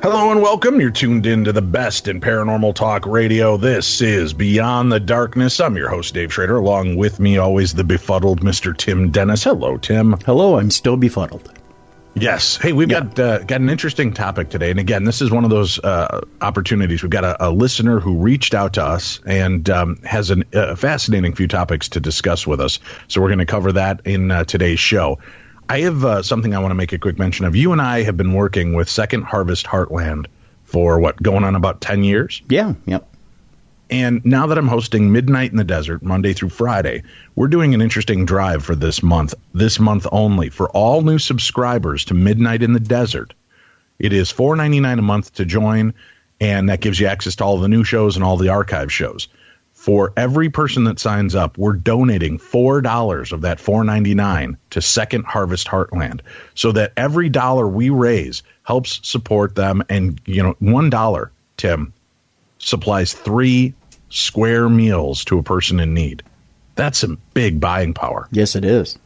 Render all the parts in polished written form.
Hello and welcome. You're tuned in to the best in paranormal talk radio. This is Beyond the Darkness. I'm your host, Dave Schrader. Along with me, always the befuddled Mr. Tim Dennis. Hello, Tim. Hello, I'm still befuddled. Yes. Hey, we've got an interesting topic today. And again, this is one of those opportunities. We've got a listener who reached out to us and has a fascinating few topics to discuss with us. So we're going to cover that in today's show. I have something I want to make a quick mention of. You and I have been working with Second Harvest Heartland for, going on about 10 years? Yeah, yep. And now that I'm hosting Midnight in the Desert, Monday through Friday, we're doing an interesting drive for this month only. For all new subscribers to Midnight in the Desert, it is $4.99 a month to join, and that gives you access to all the new shows and all the archive shows. For every person that signs up, we're donating $4 of that $4.99 to Second Harvest Heartland, so that every dollar we raise helps support them. And, $1, Tim, supplies 3 square meals to a person in need. That's some big buying power. Yes, it is.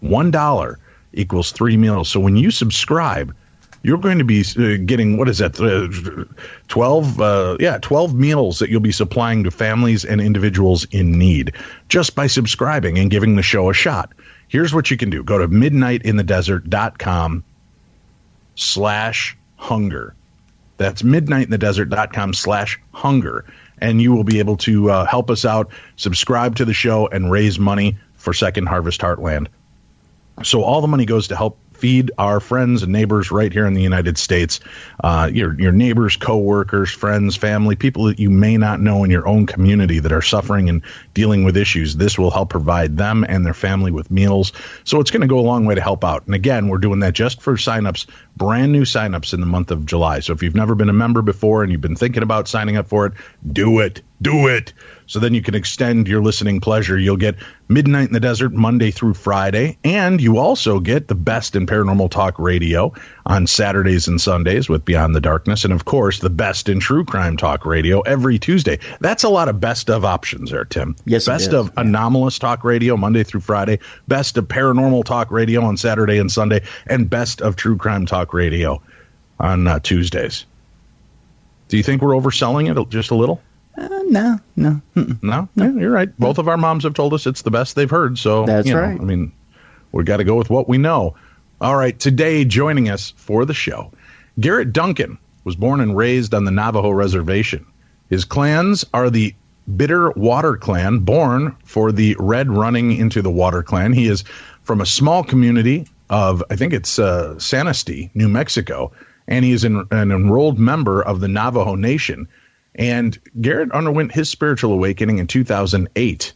$1 equals 3 meals. So when you subscribe, you're going to be getting, 12 meals that you'll be supplying to families and individuals in need just by subscribing and giving the show a shot. Here's what you can do. Go to midnightinthedesert.com/hunger. That's midnightinthedesert.com/hunger. And you will be able to help us out, subscribe to the show, and raise money for Second Harvest Heartland. So all the money goes to help feed our friends and neighbors right here in the United States, your neighbors, coworkers, friends, family, people that you may not know in your own community that are suffering and dealing with issues. This will help provide them and their family with meals. So it's going to go a long way to help out. And again, we're doing that just for signups, brand new signups in the month of July. So if you've never been a member before and you've been thinking about signing up for it, do it. Do it. So then you can extend your listening pleasure. You'll get Midnight in the Desert Monday through Friday, and you also get the best in paranormal talk radio on Saturdays and Sundays with Beyond the Darkness, and of course the best in true crime talk radio every Tuesday. That's a lot of best of options there, Tim. Yes, best of anomalous talk radio Monday through Friday, best of paranormal talk radio on Saturday and Sunday, and best of true crime talk radio on Tuesdays. Do you think we're overselling it just a little? No. No? Yeah, you're right. Both of our moms have told us it's the best they've heard. So that's right. We've got to go with what we know. All right. Today, joining us for the show, Garrett Duncan was born and raised on the Navajo Reservation. His clans are the Bitter Water Clan, born for the Red Running into the Water Clan. He is from a small community of, I think it's Sanostee, New Mexico, and he is an enrolled member of the Navajo Nation. And Garrett underwent his spiritual awakening in 2008.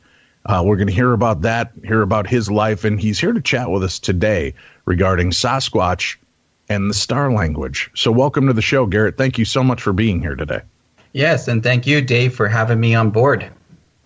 We're going to hear about that, hear about his life, and he's here to chat with us today regarding Sasquatch and the Star Language. So welcome to the show, Garrett. Thank you so much for being here today. Yes, and thank you, Dave, for having me on board.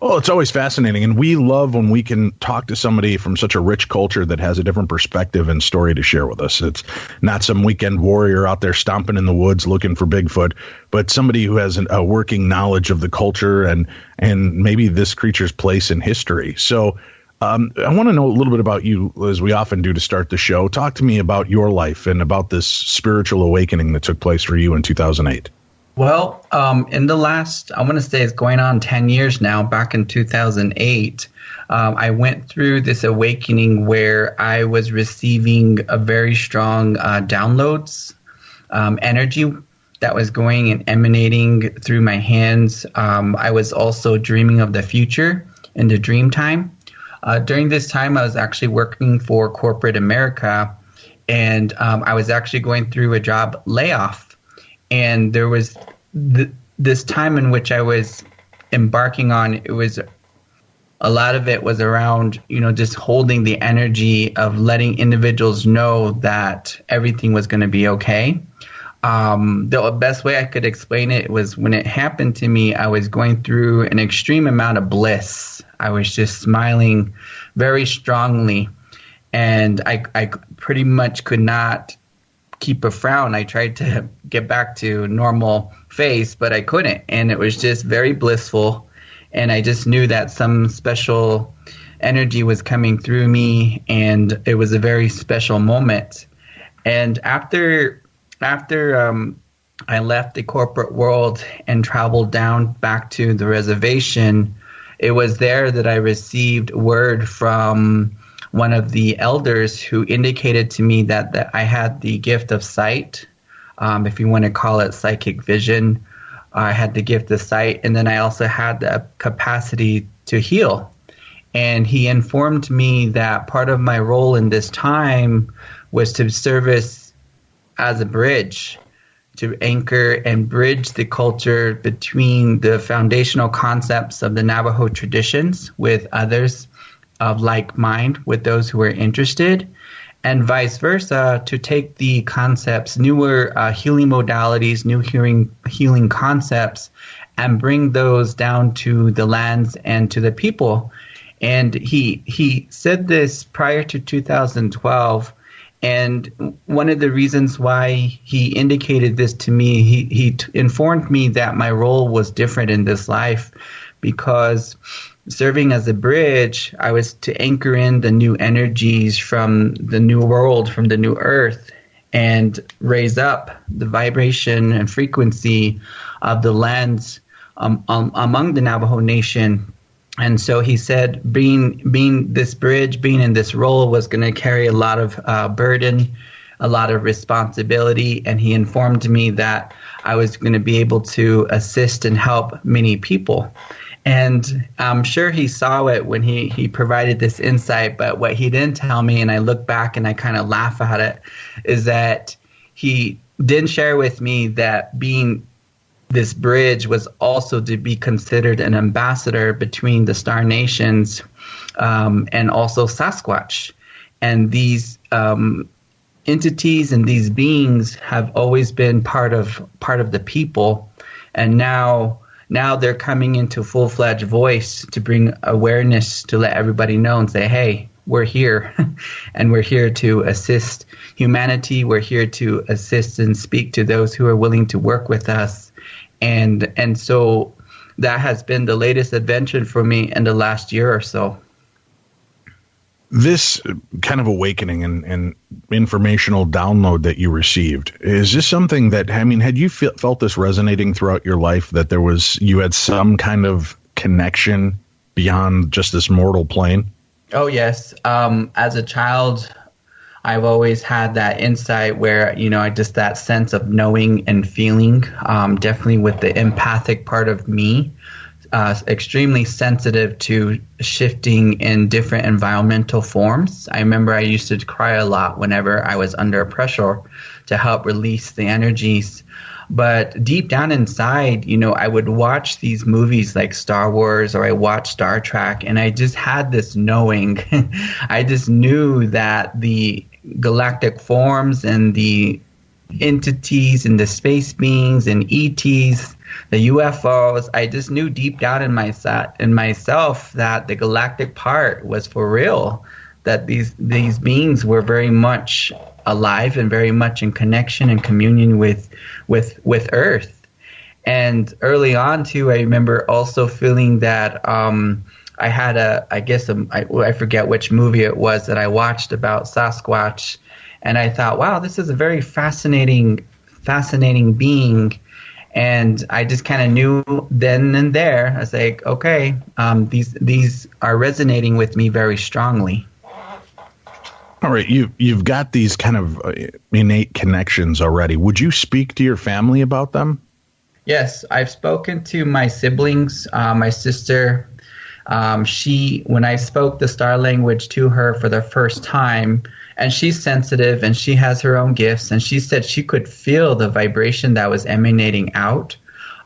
Oh, it's always fascinating, and we love when we can talk to somebody from such a rich culture that has a different perspective and story to share with us. It's not some weekend warrior out there stomping in the woods looking for Bigfoot, but somebody who has a working knowledge of the culture and maybe this creature's place in history. So I want to know a little bit about you, as we often do to start the show. Talk to me about your life and about this spiritual awakening that took place for you in 2008. Well, in the last, I want to say it's going on 10 years now, back in 2008, I went through this awakening where I was receiving a very strong downloads, energy that was going and emanating through my hands. I was also dreaming of the future in the dream time. During this time, I was actually working for corporate America, and I was actually going through a job layoff. And there was this time in which I was embarking on, it was a lot of it was around, just holding the energy of letting individuals know that everything was going to be okay. The best way I could explain it was when it happened to me, I was going through an extreme amount of bliss. I was just smiling very strongly, and I pretty much could not keep a frown. I tried to get back to normal face, but I couldn't, and it was just very blissful, and I just knew that some special energy was coming through me, and it was a very special moment. And after I left the corporate world and traveled down back to the reservation, it was there that I received word from one of the elders who indicated to me that I had the gift of sight, if you want to call it psychic vision. I had the gift of sight, and then I also had the capacity to heal. And he informed me that part of my role in this time was to service as a bridge, to anchor and bridge the culture between the foundational concepts of the Navajo traditions with others of like mind, with those who are interested, and vice versa, to take the concepts, newer healing modalities, new healing concepts, and bring those down to the lands and to the people. And he said this prior to 2012. And one of the reasons why he indicated this to me, he informed me that my role was different in this life, because serving as a bridge, I was to anchor in the new energies from the new world, from the new earth, and raise up the vibration and frequency of the lands among the Navajo Nation. And so he said being this bridge, being in this role was going to carry a lot of burden, a lot of responsibility. And he informed me that I was going to be able to assist and help many people. And I'm sure he saw it when he provided this insight. But what he didn't tell me, and I look back and I kind of laugh at it, is that he didn't share with me that being this bridge was also to be considered an ambassador between the Star Nations and also Sasquatch. And these entities and these beings have always been part of the people, and now they're coming into full-fledged voice to bring awareness, to let everybody know and say, hey, we're here, and we're here to assist humanity. We're here to assist and speak to those who are willing to work with us. And so that has been the latest adventure for me in the last year or so. This kind of awakening and informational download that you received, is this something that, I mean, had you felt this resonating throughout your life, that you had some kind of connection beyond just this mortal plane? Oh, yes. As a child, I've always had that insight where, just that sense of knowing and feeling, definitely with the empathic part of me, extremely sensitive to shifting in different environmental forms. I remember I used to cry a lot whenever I was under pressure to help release the energies. But deep down inside, I would watch these movies like Star Wars, or I watched Star Trek, and I just had this knowing. I just knew that the galactic forms and the entities and the space beings and ETs, the UFOs, I just knew deep down in myself that the galactic part was for real, that these beings were very much alive and very much in connection and communion with Earth. And early on too, I remember also feeling that I had I forget which movie it was that I watched about Sasquatch, and I thought, wow, this is a very fascinating being. And I just kind of knew then and there, I was like, okay, these are resonating with me very strongly. All right, you've got these kind of innate connections already. Would you speak to your family about them? Yes, I've spoken to my siblings, my sister. When I spoke the star language to her for the first time, and she's sensitive and she has her own gifts, and she said she could feel the vibration that was emanating out.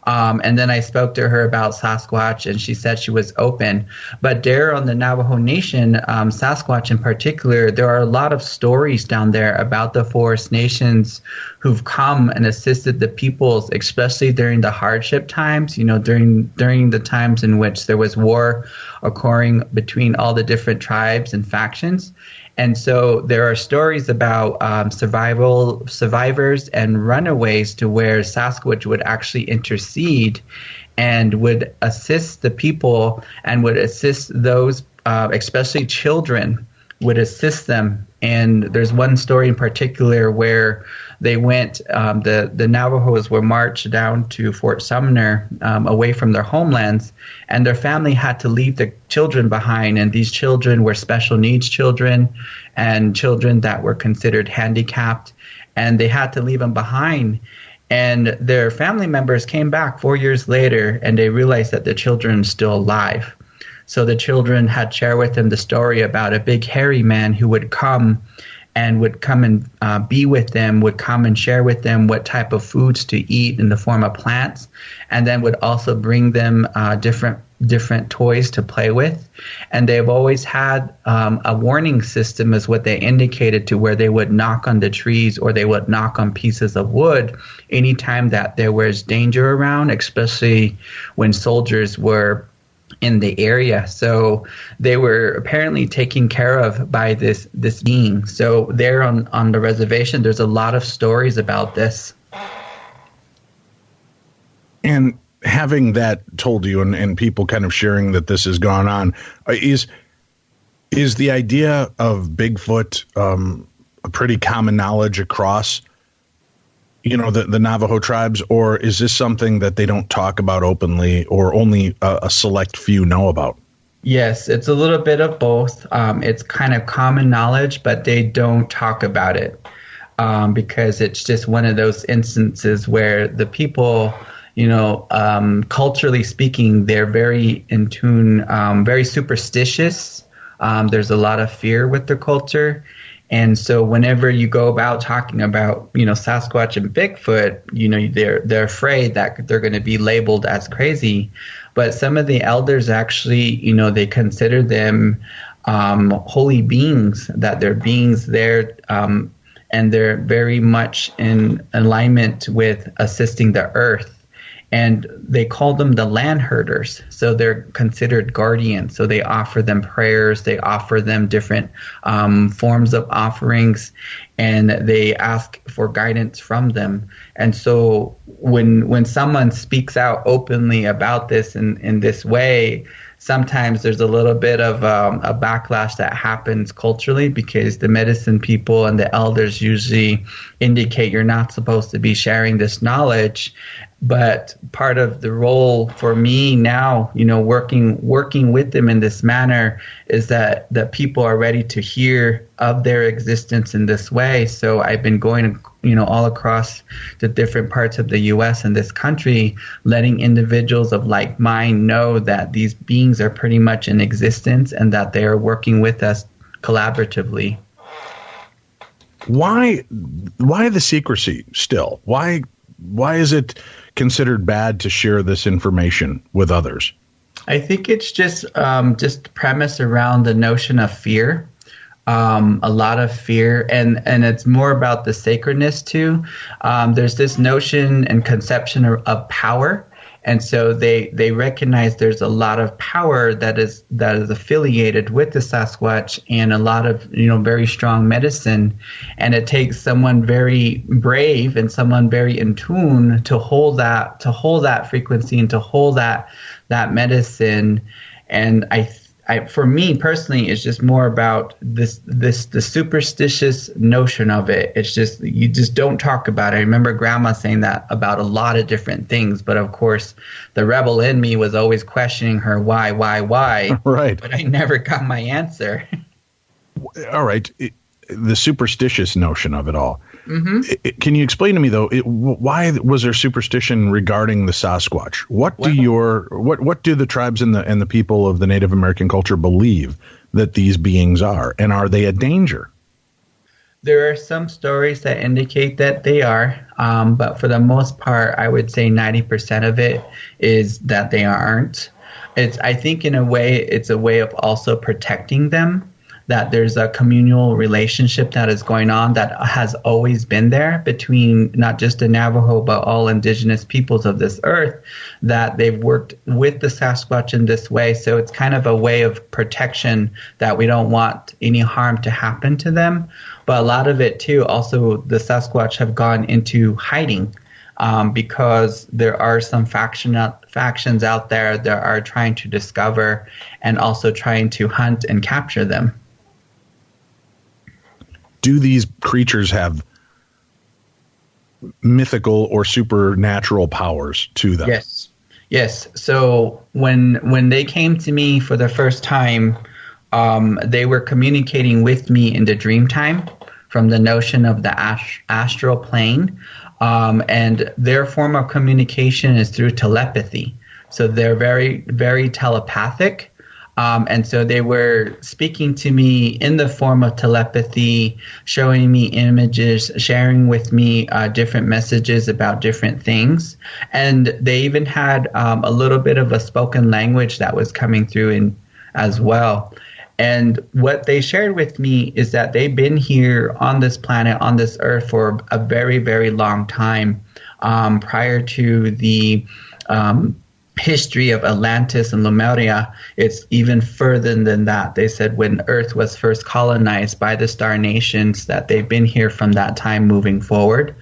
And then I spoke to her about Sasquatch, and she said she was open. But there on the Navajo Nation, Sasquatch in particular, there are a lot of stories down there about the Forest Nations who've come and assisted the peoples, especially during the hardship times, during the times in which there was war occurring between all the different tribes and factions. And so there are stories about survivors and runaways to where Sasquatch would actually intercede and would assist the people and would assist those, especially children, would assist them. And there's one story in particular where they went, the Navajos were marched down to Fort Sumner, away from their homelands, and their family had to leave the children behind. And these children were special needs children and children that were considered handicapped, and they had to leave them behind. And their family members came back 4 years later, and they realized that the children are still alive. So the children had shared with them the story about a big hairy man who would come and be with them, would come and share with them what type of foods to eat in the form of plants, and then would also bring them different toys to play with. And they've always had a warning system, is what they indicated, to where they would knock on the trees or they would knock on pieces of wood anytime that there was danger around, especially when soldiers were in the area. So they were apparently taken care of by this being. So there on the reservation, there's a lot of stories about this. And having that told you and people kind of sharing that this has gone on, is the idea of Bigfoot a pretty common knowledge across the Navajo tribes, or is this something that they don't talk about openly or only a select few know about? Yes, it's a little bit of both. It's kind of common knowledge, but they don't talk about it because it's just one of those instances where the people, culturally speaking, they're very in tune, very superstitious. There's a lot of fear with their culture. And so whenever you go about talking about, Sasquatch and Bigfoot, they're afraid that they're going to be labeled as crazy. But some of the elders actually, they consider them holy beings, that they're beings there, and they're very much in alignment with assisting the earth. And they call them the land herders. So they're considered guardians. So they offer them prayers. They offer them different forms of offerings, and they ask for guidance from them. And so when someone speaks out openly about this in this way, sometimes there's a little bit of a backlash that happens culturally, because the medicine people and the elders usually indicate you're not supposed to be sharing this knowledge. But part of the role for me now, working with them in this manner, is that people are ready to hear of their existence in this way. So I've been going, all across the different parts of the U.S. and this country, letting individuals of like mind know that these beings are pretty much in existence and that they are working with us collaboratively. Why the secrecy still? Why is it considered bad to share this information with others? I think it's just premise around the notion of fear, a lot of fear, and it's more about the sacredness too. There's this notion and conception of power. And so they recognize there's a lot of power that is affiliated with the Sasquatch, and a lot of very strong medicine, and it takes someone very brave and someone very in tune to hold that frequency and to hold that medicine. And I for me personally, it's just more about the superstitious notion of it. It's just, you just don't talk about it. I remember Grandma saying that about a lot of different things, but of course, the rebel in me was always questioning her why. Right. But I never got my answer. All right. The superstitious notion of it all. Mm-hmm. Can you explain to me though, why was there superstition regarding the Sasquatch? What do the tribes and the people of the Native American culture believe that these beings are, and are they a danger? There are some stories that indicate that they are, but for the most part, I would say 90% of it is that they aren't. I think in a way, it's a way of also protecting them, that there's a communal relationship that is going on that has always been there between not just the Navajo, but all indigenous peoples of this earth, that they've worked with the Sasquatch in this way. So it's kind of a way of protection that we don't want any harm to happen to them. But a lot of it, too, also the Sasquatch have gone into hiding because there are some factions out there that are trying to discover and also trying to hunt and capture them. Do these creatures have mythical or supernatural powers to them? Yes. So when they came to me for the first time, they were communicating with me in the dream time from the notion of the astral plane. And their form of communication is through telepathy. So they're very, very telepathic. And so they were speaking to me in the form of telepathy, showing me images, sharing with me different messages about different things. And they even had a little bit of a spoken language that was coming through as well. And what they shared with me is that they've been here on this planet, on this earth, for a very, very long time, prior to the history of Atlantis and Lemuria. It's even further than that. They said when Earth was first colonized by the Star Nations, that they've been here from that time moving forward.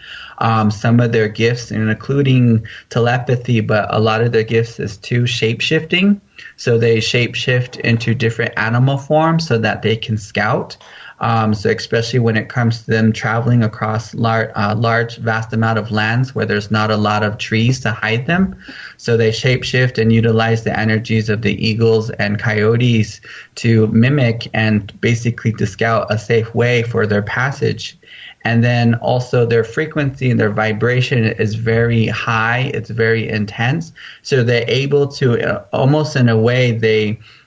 Some of their gifts, including telepathy, but a lot of their gifts is too shape-shifting. So they shape-shift into different animal forms so that they can scout. So especially when it comes to them traveling across large, vast amount of lands where there's not a lot of trees to hide them. So they shapeshift and utilize the energies of the eagles and coyotes to mimic and basically to scout a safe way for their passage. And then also their frequency and their vibration is very high. It's very intense. So they're able to, almost in a way,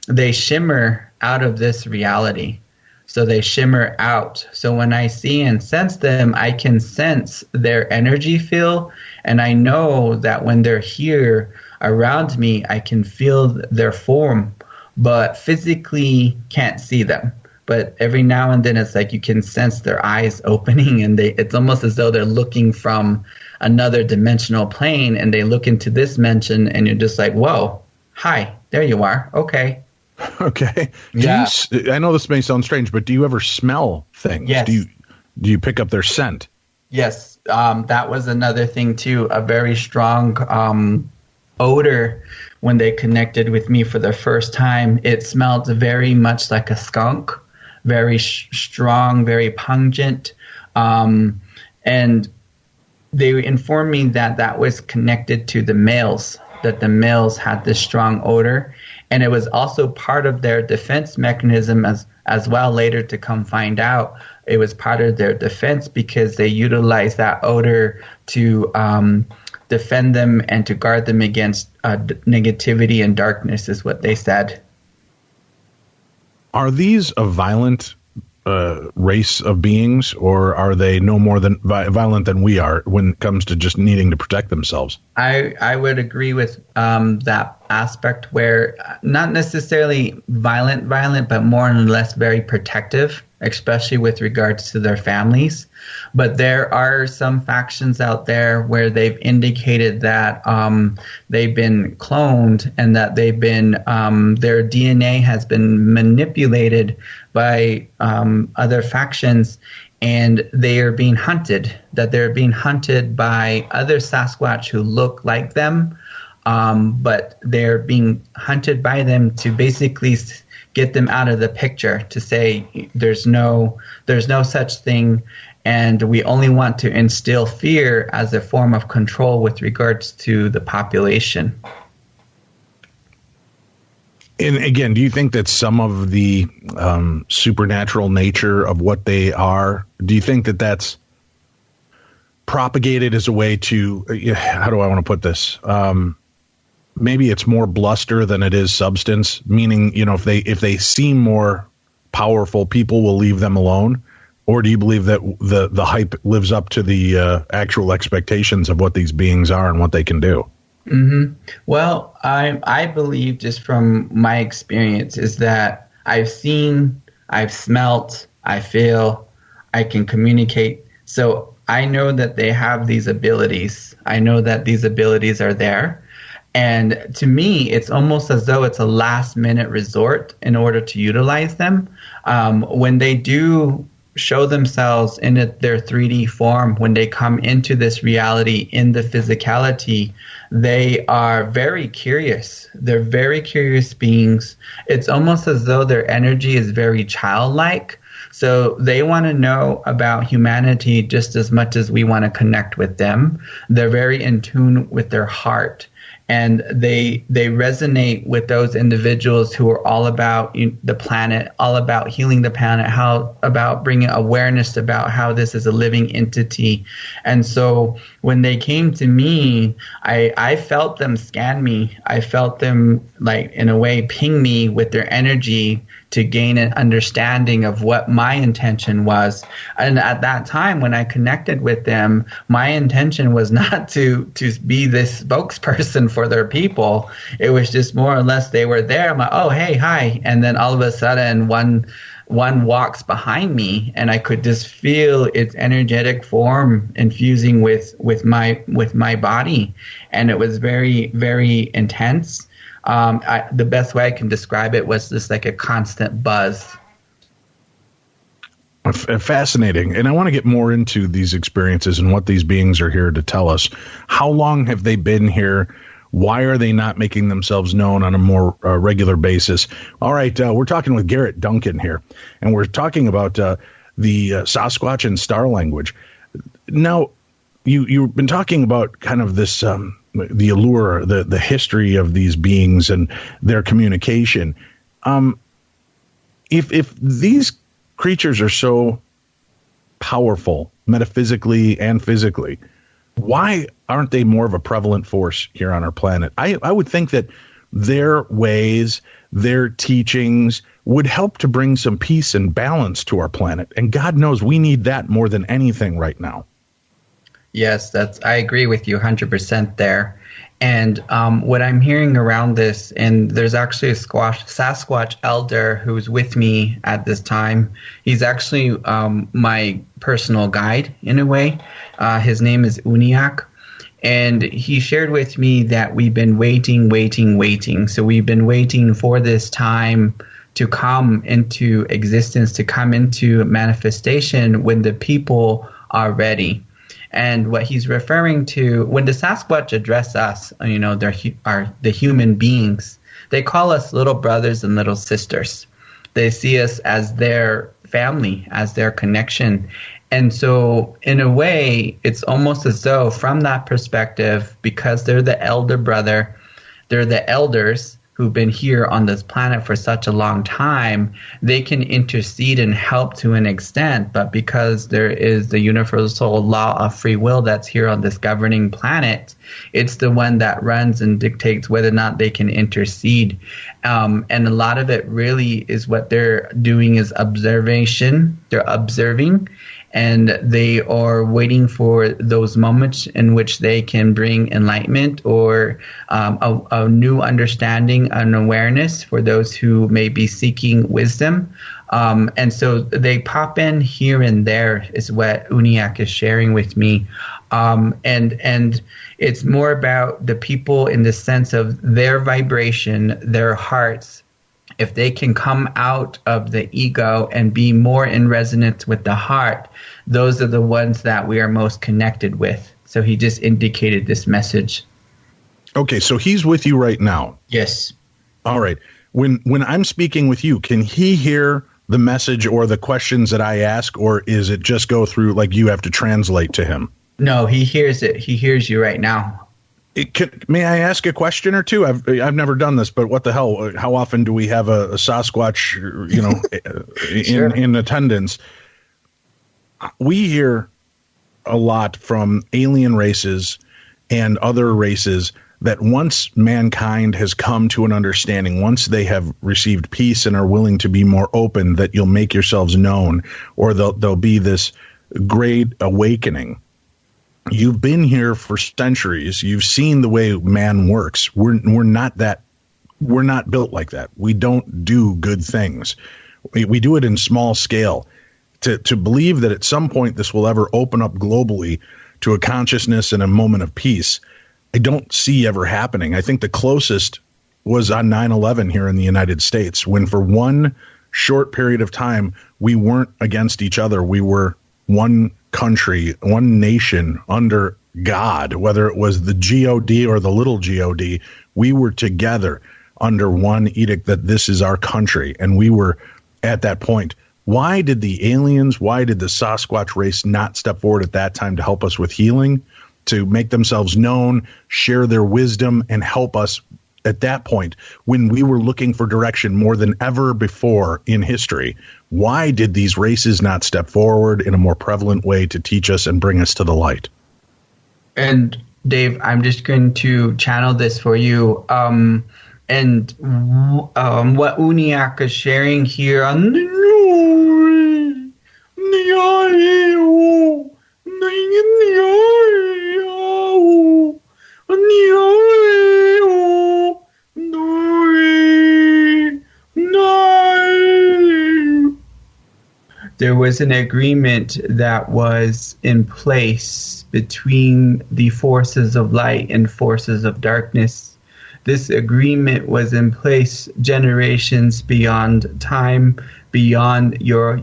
they shimmer out of this reality. So they shimmer out. So when I see and sense them, I can sense their energy field. And I know that when they're here around me, I can feel their form, but physically can't see them. But every now and then it's like you can sense their eyes opening, and it's almost as though they're looking from another dimensional plane, and they look into this dimension, and you're just like, whoa, hi, there you are. Okay. Okay. Yeah. I know this may sound strange, but do you ever smell things? Yes. Do you pick up their scent? Yes. That was another thing too, a very strong odor when they connected with me for the first time. It smelled very much like a skunk, very strong, very pungent. And they informed me that that was connected to the males, that the males had this strong odor. And it was also part of their defense mechanism as well later to come find out. It was part of their defense because they utilized that odor to defend them and to guard them against negativity and darkness is what they said. Are these a violent race of beings, or are they no more than violent than we are when it comes to just needing to protect themselves? I would agree with that aspect, where not necessarily violent, but more or less very protective, especially with regards to their families. But there are some factions out there where they've indicated that they've been cloned and that they've been their DNA has been manipulated by other factions, and they are being hunted. That they're being hunted by other Sasquatch who look like them, but they're being hunted by them to basically get them out of the picture, to say there's no such thing. And we only want to instill fear as a form of control with regards to the population. And again, do you think that some of the supernatural nature of what they are, do you think that that's propagated as a way to, how do I want to put this? Maybe it's more bluster than it is substance, meaning, if they seem more powerful, people will leave them alone. Or do you believe that the hype lives up to the actual expectations of what these beings are and what they can do? Mm-hmm. Well, I believe, just from my experience, is that I've seen, I've smelt, I feel, I can communicate. So I know that they have these abilities. I know that these abilities are there. And to me, it's almost as though it's a last-minute resort in order to utilize them. When they do show themselves in their 3D form, when they come into this reality in the physicality, they are very curious. They're very curious beings. It's almost as though their energy is very childlike. So they want to know about humanity just as much as we want to connect with them. They're very in tune with their heart. And they resonate with those individuals who are all about the planet, all about healing the planet, about bringing awareness about how this is a living entity. And so when they came to me, I felt them scan me. I felt them, like, in a way, ping me with their energy to gain an understanding of what my intention was. And at that time, when I connected with them, my intention was not to be this spokesperson for their people. It was just more or less they were there. I'm like, oh, hey, hi. And then all of a sudden, one walks behind me, and I could just feel its energetic form infusing with my body. And it was very, very intense. The best way I can describe it was just like a constant buzz. Fascinating. And I want to get more into these experiences and what these beings are here to tell us. How long have they been here? Why are they not making themselves known on a more regular basis? All right, we're talking with Garrett Duncan here, and we're talking about the Sasquatch and Star Language. Now, you've been talking about kind of this the allure, the history of these beings and their communication. If these creatures are so powerful metaphysically and physically, why aren't they more of a prevalent force here on our planet? I would think that their ways, their teachings would help to bring some peace and balance to our planet. And God knows we need that more than anything right now. Yes, I agree with you 100% there. And what I'm hearing around this, and there's actually a Sasquatch elder who's with me at this time. He's actually my personal guide in a way. His name is Uniak. And he shared with me that we've been waiting. So we've been waiting for this time to come into existence, to come into manifestation when the people are ready. And what he's referring to, when the Sasquatch address us, the human beings, they call us little brothers and little sisters. They see us as their family, as their connection. And so in a way, it's almost as though from that perspective, because they're the elder brother, they're the elders who've been here on this planet for such a long time, they can intercede and help to an extent. But because there is the universal law of free will that's here on this governing planet, it's the one that runs and dictates whether or not they can intercede. And a lot of it really is what they're doing is observation. They're observing. And they are waiting for those moments in which they can bring enlightenment or a new understanding and awareness for those who may be seeking wisdom. And so they pop in here and there is what Uniak is sharing with me. And it's more about the people in the sense of their vibration, their hearts. If they can come out of the ego and be more in resonance with the heart, those are the ones that we are most connected with. So he just indicated this message. Okay, so he's with you right now. Yes. All right. When I'm speaking with you, can he hear the message or the questions that I ask, or is it just go through, like you have to translate to him? No, he hears it. He hears you right now. May I ask a question or two? I've never done this, but what the hell? How often do we have a Sasquatch, Sure. in attendance? We hear a lot from alien races and other races that once mankind has come to an understanding, once they have received peace and are willing to be more open, that you'll make yourselves known, or there'll be this great awakening. You've been here for centuries. You've seen the way man works. We're not built like that. We don't do good things. We do it in small scale. To believe that at some point this will ever open up globally to a consciousness and a moment of peace, I don't see ever happening. I think the closest was on 9/11 here in the United States, when for one short period of time, we weren't against each other. We were one country, one nation under God, whether it was the God or the little God. We were together under one edict that this is our country. And we were at that point. Why did the aliens, why did the Sasquatch race not step forward at that time to help us with healing, to make themselves known, share their wisdom, and help us at that point when we were looking for direction more than ever before in history? Why did these races not step forward in a more prevalent way to teach us and bring us to the light? And Dave, I'm just going to channel this for you. And what Uniac is sharing here on there was an agreement that was in place between the forces of light and forces of darkness. This agreement was in place generations beyond time, beyond your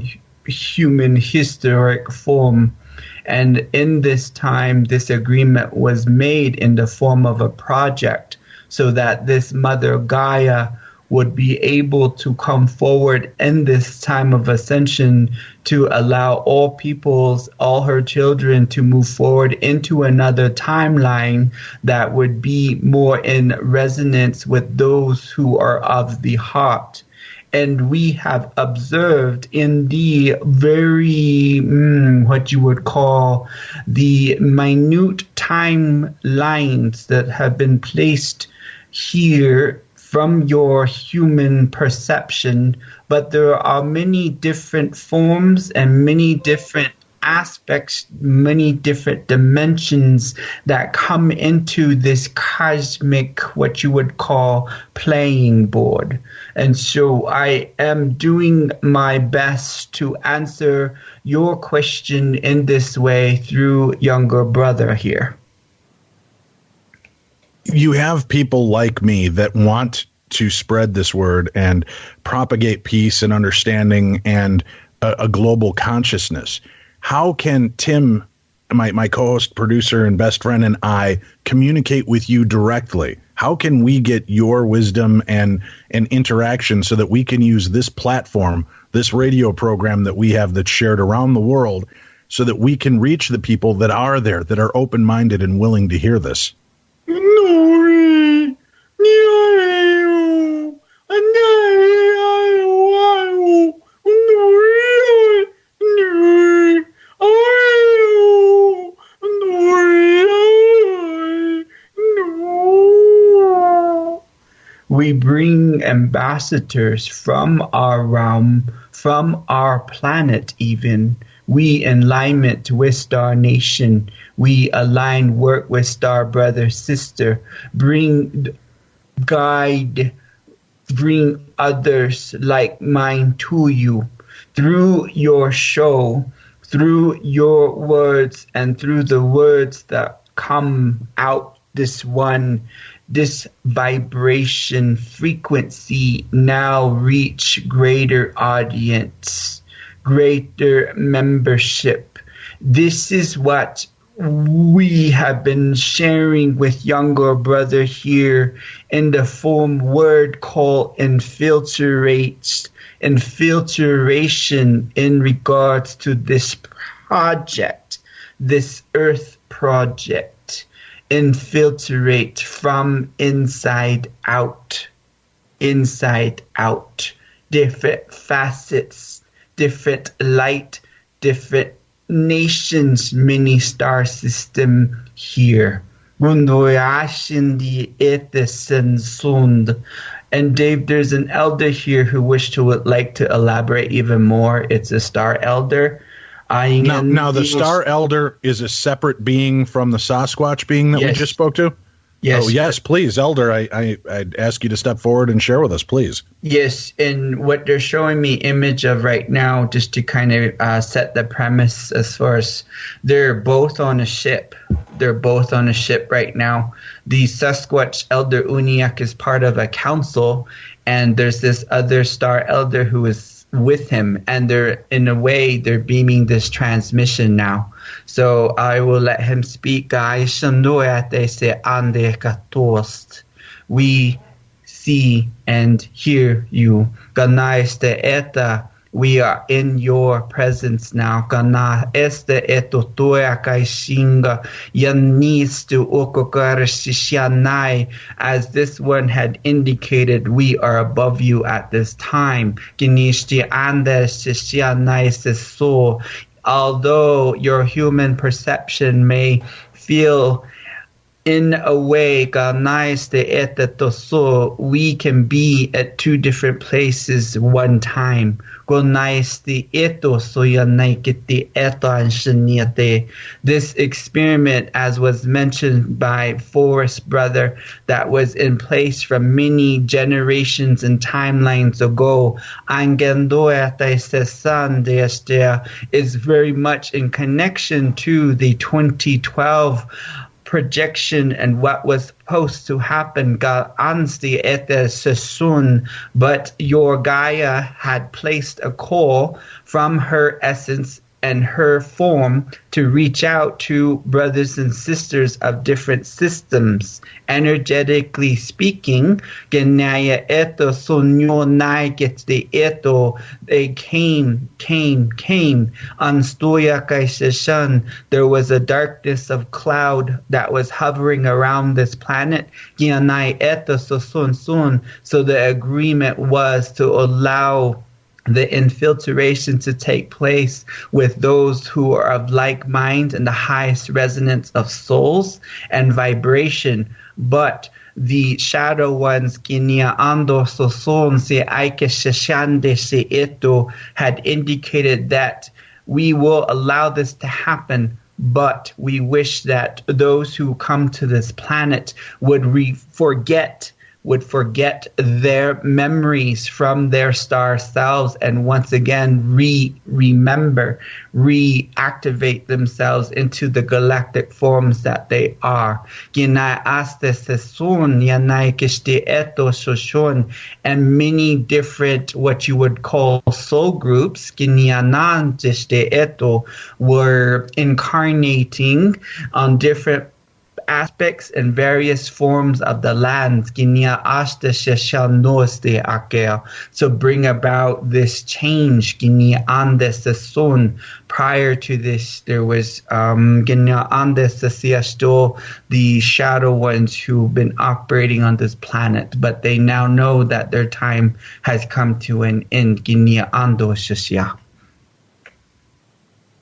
human historic form. And in this time, this agreement was made in the form of a project so that this Mother Gaia would be able to come forward in this time of ascension to allow all peoples, all her children, to move forward into another timeline that would be more in resonance with those who are of the heart. And we have observed in the very, what you would call the minute timelines that have been placed here from your human perception, but there are many different forms and many different aspects, many different dimensions that come into this cosmic, what you would call, playing board. And so I am doing my best to answer your question in this way through younger brother here. You have people like me that want to spread this word and propagate peace and understanding and a global consciousness. How can Tim, my co-host, producer, and best friend, and I communicate with you directly? How can we get your wisdom and interaction so that we can use this platform, this radio program that we have that's shared around the world, so that we can reach the people that are there, that are open-minded and willing to hear this? We bring ambassadors from our realm, from our planet even. We in alignment with Star Nation. We align, work with Star Brother, Sister. Bring, guide, bring others like mine to you. Through your show, through your words, and through the words that come out this vibration frequency now reach greater audience, greater membership. This is what we have been sharing with younger brother here in the form word called infiltration in regards to this project, this earth project. Infiltrate from inside out, different facets, different light, different nations, mini star system here. Gundoyashindi Ethesensund. And Dave, there's an elder here who would like to elaborate even more. It's a star elder. Now the star elder is a separate being from the Sasquatch being that we just spoke to? Yes. Oh, yes, please, Elder. I'd ask you to step forward and share with us, please. Yes, and what they're showing me image of right now, just to kind of set the premise as far as they're both on a ship. They're both on a ship right now. The Sasquatch Elder Uniak is part of a council, and there's this other star elder who is with him, and they're beaming this transmission now. So I will let him speak. We see and hear you. We are in your presence now. As this one had indicated, we are above you at this time. Although your human perception may feel in a way, we can be at two different places one time. This experiment, as was mentioned by Forrest Brother, that was in place from many generations and timelines ago, is very much in connection to the 2012 projection and what was supposed to happen. But your Gaia had placed a call from her essence and her form to reach out to brothers and sisters of different systems. Energetically speaking, they came. There was a darkness of cloud that was hovering around this planet. So the agreement was to allow the infiltration to take place with those who are of like mind and the highest resonance of souls and vibration. But the shadow ones had indicated that we will allow this to happen, but we wish that those who come to this planet would forget their memories from their star selves and once again remember, reactivate themselves into the galactic forms that they are. And many different, what you would call soul groups, were incarnating on different aspects and various forms of the land to bring about this change. Prior to this, there was the shadow ones who've been operating on this planet, but they now know that their time has come to an end.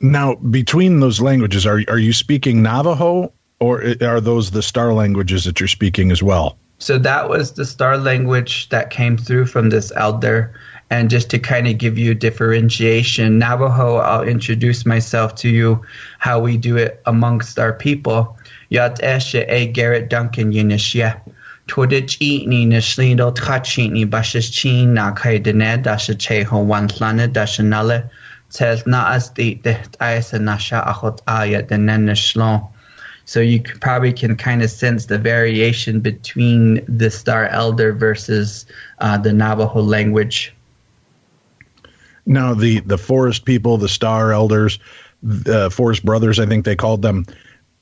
Now, between those languages, are you speaking Navajo? Or are those the star languages that you're speaking as well? So that was the star language that came through from this elder. And just to kind of give you differentiation, Navajo, I'll introduce myself to you, how we do it amongst our people. Yat eshe e Garrett Duncan yinishye. Todich eatni nishlido tachini bashes chin na kaidene dasha cheho wan planet dasha nale. Tes na as the ayasa nasha achot ayat the nenashlon. So you probably can kind of sense the variation between the Star Elder versus the Navajo language. Now, the Forest people, the Star Elders, Forest Brothers, I think they called them,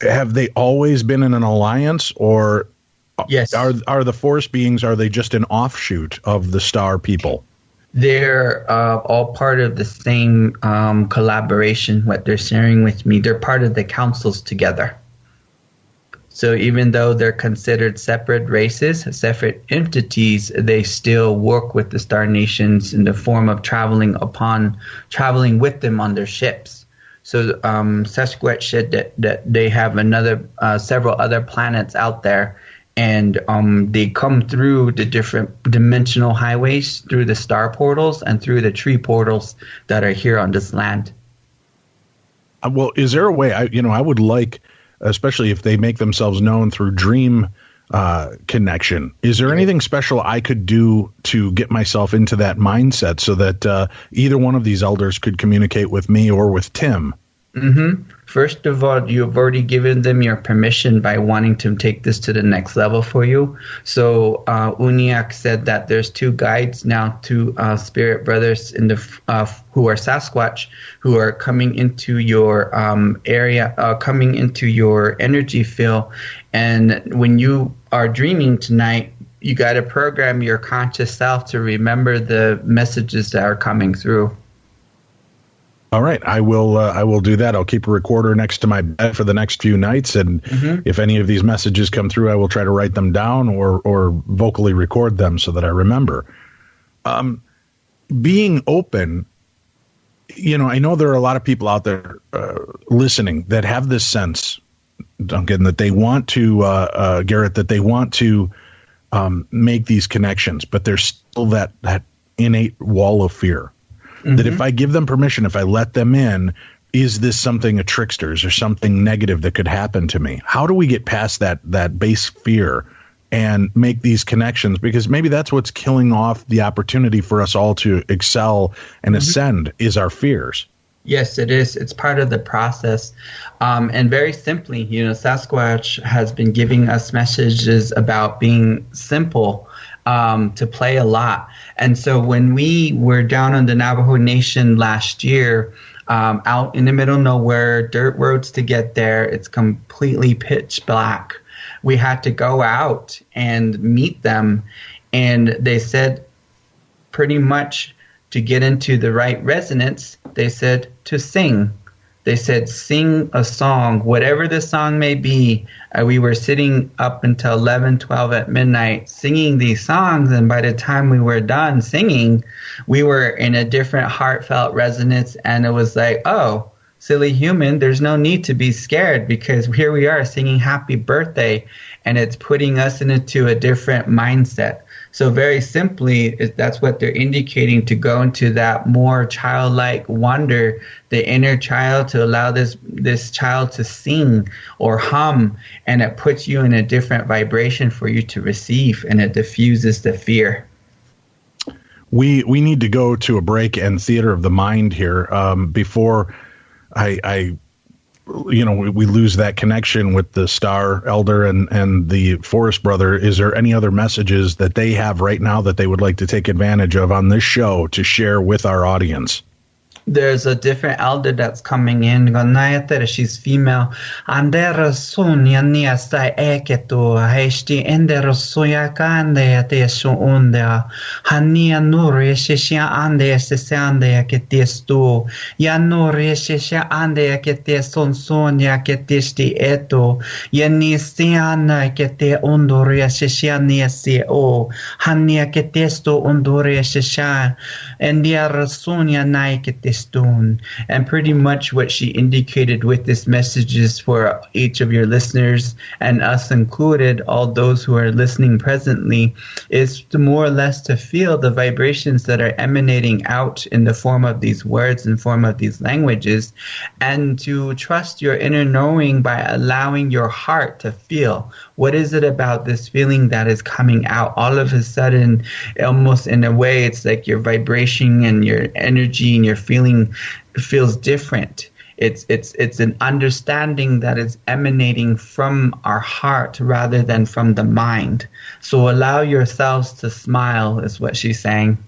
have they always been in an alliance? Or yes, are the Forest beings, are they just an offshoot of the Star people? They're all part of the same collaboration, what they're sharing with me. They're part of the councils together. So even though they're considered separate races, separate entities, they still work with the Star Nations in the form of traveling with them on their ships. So Sasquatch said that they have several other planets out there, and they come through the different dimensional highways, through the star portals and through the tree portals that are here on this land. Well, is there a way? I would like, especially if they make themselves known through dream connection. Is there anything special I could do to get myself into that mindset so that either one of these elders could communicate with me or with Tim? Mm-hmm. First of all, you've already given them your permission by wanting to take this to the next level for you. So Uniacke said that there's 2 guides now, 2 spirit brothers in the who are Sasquatch, who are coming into your area, coming into your energy field. And when you are dreaming tonight, you got to program your conscious self to remember the messages that are coming through. All right, I will do that. I'll keep a recorder next to my bed for the next few nights, and if any of these messages come through, I will try to write them down or vocally record them so that I remember. Being open, I know there are a lot of people out there listening that have this sense, Duncan, that they want to, Garrett, that they want to make these connections, but there's still that innate wall of fear. That if I give them permission, if I let them in, is this something a trickster's or something negative that could happen to me? How do we get past that base fear and make these connections? Because maybe that's what's killing off the opportunity for us all to excel and ascend is our fears. Yes, it is. It's part of the process. And very simply, Sasquatch has been giving us messages about being simple, to play a lot. And so when we were down on the Navajo Nation last year, out in the middle of nowhere, dirt roads to get there, it's completely pitch black. We had to go out and meet them, and they said pretty much to get into the right resonance, they said to sing. They said, sing a song, whatever the song may be. We were sitting up until 11, 12 at midnight singing these songs. And by the time we were done singing, we were in a different heartfelt resonance. And it was like, oh, silly human, there's no need to be scared because here we are singing happy birthday. And it's putting us into a different mindset. So very simply, that's what they're indicating, to go into that more childlike wonder, the inner child, to allow this child to sing or hum, and it puts you in a different vibration for you to receive, and it diffuses the fear. We need to go to a break and theater of the mind here before we lose that connection with the Star Elder and the Forest Brother. Is there any other messages that they have right now that they would like to take advantage of on this show to share with our audience? There's a different elder that's coming in. She's female. Andera sunya nia sai eketu hesti endera suya kande te su unda hania nuri shishia ande sesande ke testu ya nuri shishia ande ke te son sonya ke testi eto ya ni siana ke te unduri shishia ni si o hania ke testu unduri shishia endera sunya nai ke stone. And pretty much what she indicated with this message is for each of your listeners, and us included, all those who are listening presently, is to more or less to feel the vibrations that are emanating out in the form of these words, in form of these languages, and to trust your inner knowing by allowing your heart to feel. What is it about this feeling that is coming out? All of a sudden, almost in a way, it's like your vibration and your energy and your feeling feels different. It's an understanding that is emanating from our heart rather than from the mind. So allow yourselves to smile is what she's saying.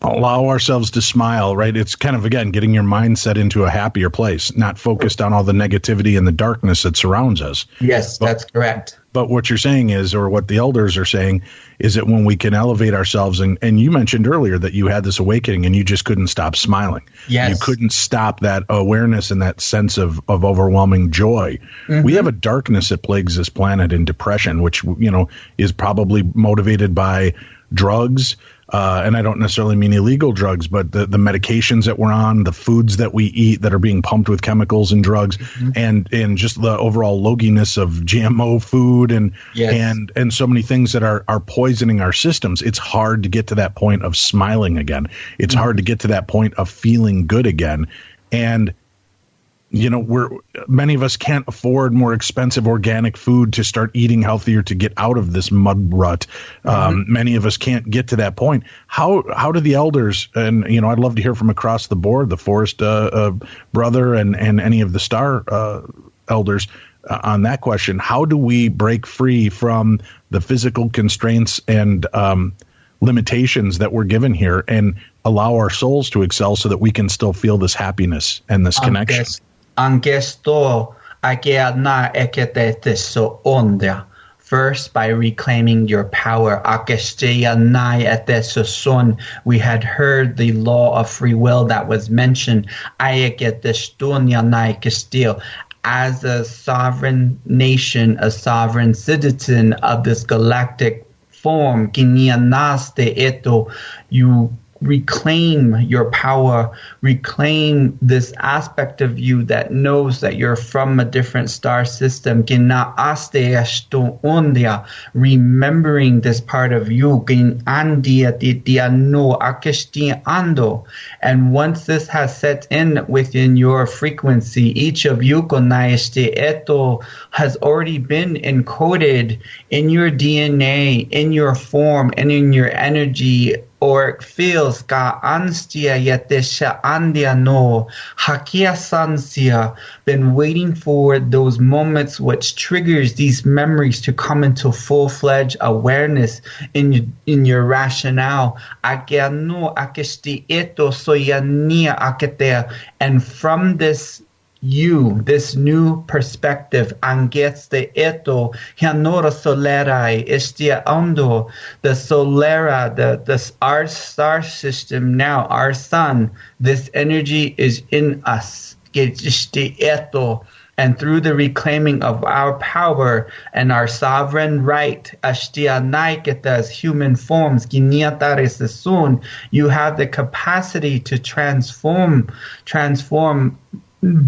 Allow ourselves to smile, right? It's kind of, again, getting your mindset into a happier place, not focused on all the negativity and the darkness that surrounds us. Yes, that's correct. But what you're saying is, or what the elders are saying, is that when we can elevate ourselves, and you mentioned earlier that you had this awakening and you just couldn't stop smiling. Yes. You couldn't stop that awareness and that sense of overwhelming joy. Mm-hmm. We have a darkness that plagues this planet in depression, which, is probably motivated by drugs, and I don't necessarily mean illegal drugs, but the medications that we're on, the foods that we eat that are being pumped with chemicals and drugs, and just the overall loginess of GMO food and so many things that are poisoning our systems. It's hard to get to that point of smiling again. It's hard to get to that point of feeling good again. And many of us can't afford more expensive organic food to start eating healthier to get out of this mud rut. Many of us can't get to that point. How do the elders, and I'd love to hear from across the board, the Forest brother and any of the Star elders on that question. How do we break free from the physical constraints and limitations that we're given here and allow our souls to excel so that we can still feel this happiness and this connection? First, by reclaiming your power. We had heard the law of free will that was mentioned. As a sovereign nation, a sovereign citizen of this galactic form, you reclaim your power, reclaim this aspect of you that knows that you're from a different star system, remembering this part of you. And once this has set in within your frequency, each of you has already been encoded in your DNA, in your form, and in your energy. Or feels ka anstia yetesha andia no hakia sansia, been waiting for those moments which triggers these memories to come into full-fledged awareness in your rationale. Akia no akesti eto soyania aketea, and from this this new perspective, angeste eto hianora solerai estia ando, the solera, our star system now, our sun, this energy is in us. And through the reclaiming of our power and our sovereign right, as human forms, you have the capacity to transform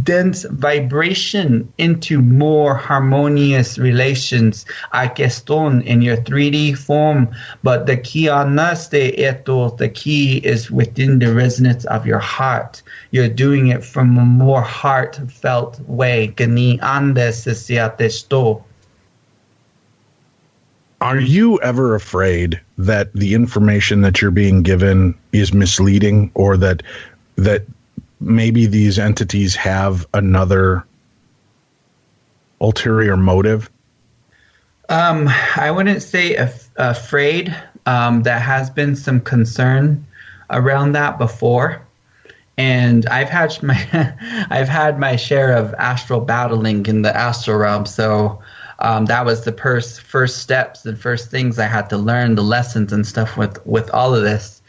dense vibration into more harmonious relations. In your 3D form, but the key the key is within the resonance of your heart. You're doing it from a more heartfelt way. Are you ever afraid that the information that you're being given is misleading, or that maybe these entities have another ulterior motive? I wouldn't say afraid. There has been some concern around that before, and I've had my share of astral battling in the astral realm. So that was the first steps and first things I had to learn, the lessons and stuff with all of this.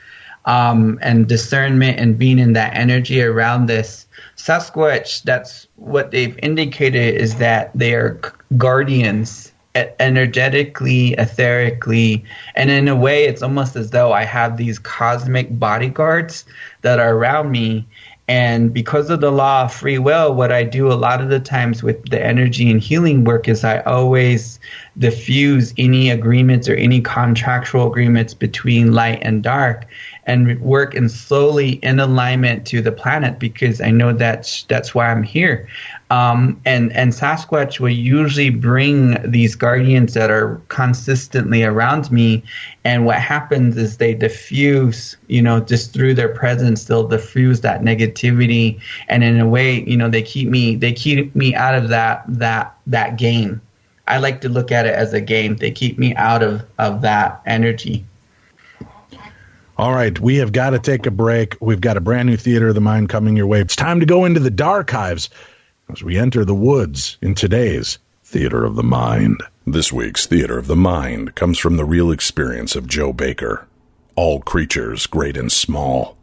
And discernment and being in that energy around this. Sasquatch, that's what they've indicated, is that they are guardians energetically, etherically, and in a way it's almost as though I have these cosmic bodyguards that are around me. And because of the law of free will, what I do a lot of the times with the energy and healing work is I always diffuse any agreements or any contractual agreements between light and dark, and work in slowly in alignment to the planet, because I know that's why I'm here. And Sasquatch will usually bring these guardians that are consistently around me, and what happens is they diffuse, just through their presence, they'll diffuse that negativity, and in a way, they keep me out of that game. I like to look at it as a game. They keep me out of that energy. All right, we have got to take a break. We've got a brand new Theater of the Mind coming your way. It's time to go into the Darkhives as we enter the woods in today's Theater of the Mind. This week's Theater of the Mind comes from the real experience of Joe Baker. All creatures, great and small.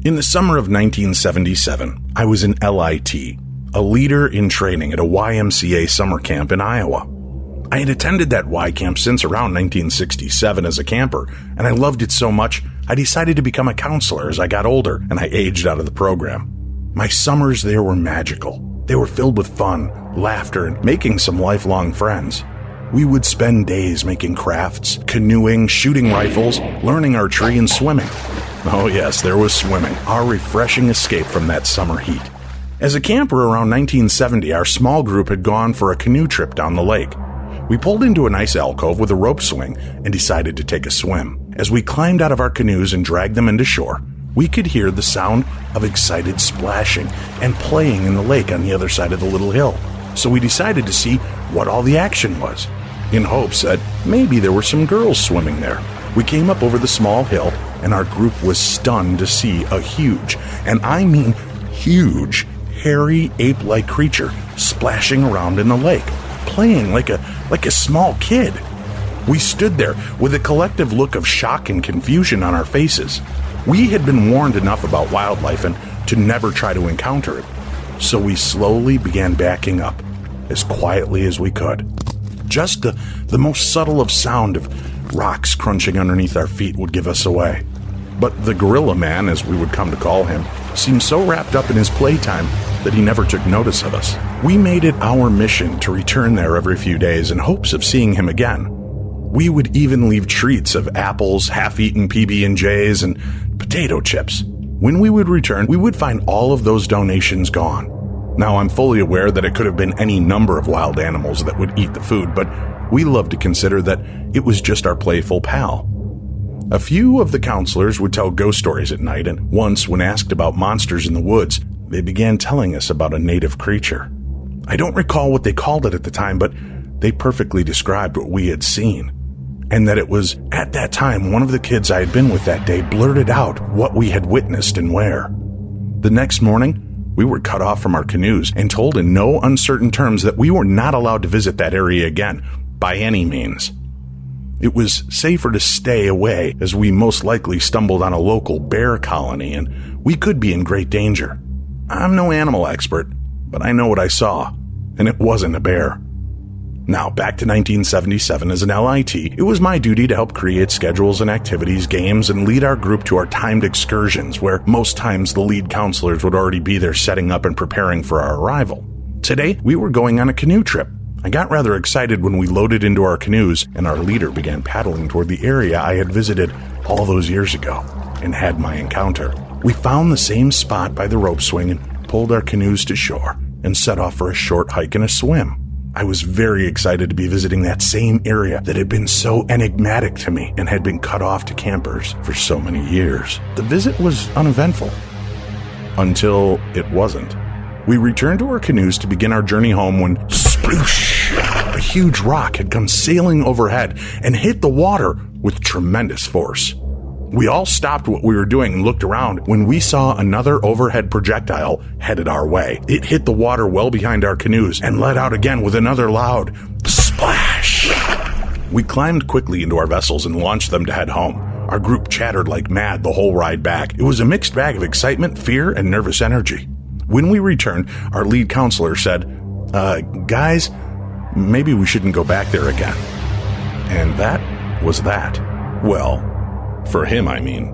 In the summer of 1977, I was in LIT, a leader in training at a YMCA summer camp in Iowa. I had attended that Y camp since around 1967 as a camper, and I loved it so much, I decided to become a counselor as I got older and I aged out of the program. My summers there were magical. They were filled with fun, laughter, and making some lifelong friends. We would spend days making crafts, canoeing, shooting rifles, learning archery, and swimming. Oh yes, there was swimming, our refreshing escape from that summer heat. As a camper around 1970, our small group had gone for a canoe trip down the lake. We pulled into a nice alcove with a rope swing and decided to take a swim. As we climbed out of our canoes and dragged them into shore, we could hear the sound of excited splashing and playing in the lake on the other side of the little hill. So we decided to see what all the action was, in hopes that maybe there were some girls swimming there. We came up over the small hill, and our group was stunned to see a huge, and I mean huge, hairy ape-like creature splashing around in the lake, playing like a small kid. We stood there with a collective look of shock and confusion on our faces. We had been warned enough about wildlife and to never try to encounter it, so we slowly began backing up, as quietly as we could. Just the most subtle of sound of rocks crunching underneath our feet would give us away. But the gorilla man, as we would come to call him, seemed so wrapped up in his playtime that he never took notice of us. We made it our mission to return there every few days in hopes of seeing him again. We would even leave treats of apples, half-eaten PB&Js, and potato chips. When we would return, we would find all of those donations gone. Now, I'm fully aware that it could have been any number of wild animals that would eat the food, but we love to consider that it was just our playful pal. A few of the counselors would tell ghost stories at night, and once, when asked about monsters in the woods, they began telling us about a native creature. I don't recall what they called it at the time, but they perfectly described what we had seen. And that it was, at that time, one of the kids I had been with that day blurted out what we had witnessed and where. The next morning, we were cut off from our canoes and told in no uncertain terms that we were not allowed to visit that area again, by any means. It was safer to stay away, as we most likely stumbled on a local bear colony, and we could be in great danger. I'm no animal expert, but I know what I saw, and it wasn't a bear. Now, back to 1977 as an LIT, it was my duty to help create schedules and activities, games, and lead our group to our timed excursions, where most times the lead counselors would already be there setting up and preparing for our arrival. Today, we were going on a canoe trip. I got rather excited when we loaded into our canoes and our leader began paddling toward the area I had visited all those years ago and had my encounter. We found the same spot by the rope swing and pulled our canoes to shore and set off for a short hike and a swim. I was very excited to be visiting that same area that had been so enigmatic to me and had been cut off to campers for so many years. The visit was uneventful. Until it wasn't. We returned to our canoes to begin our journey home when, sploosh! A huge rock had come sailing overhead and hit the water with tremendous force. We all stopped what we were doing and looked around when we saw another overhead projectile headed our way. It hit the water well behind our canoes and let out again with another loud splash. We climbed quickly into our vessels and launched them to head home. Our group chattered like mad the whole ride back. It was a mixed bag of excitement, fear, and nervous energy. When we returned, our lead counselor said, guys, maybe we shouldn't go back there again. And that was that. Well, for him, I mean.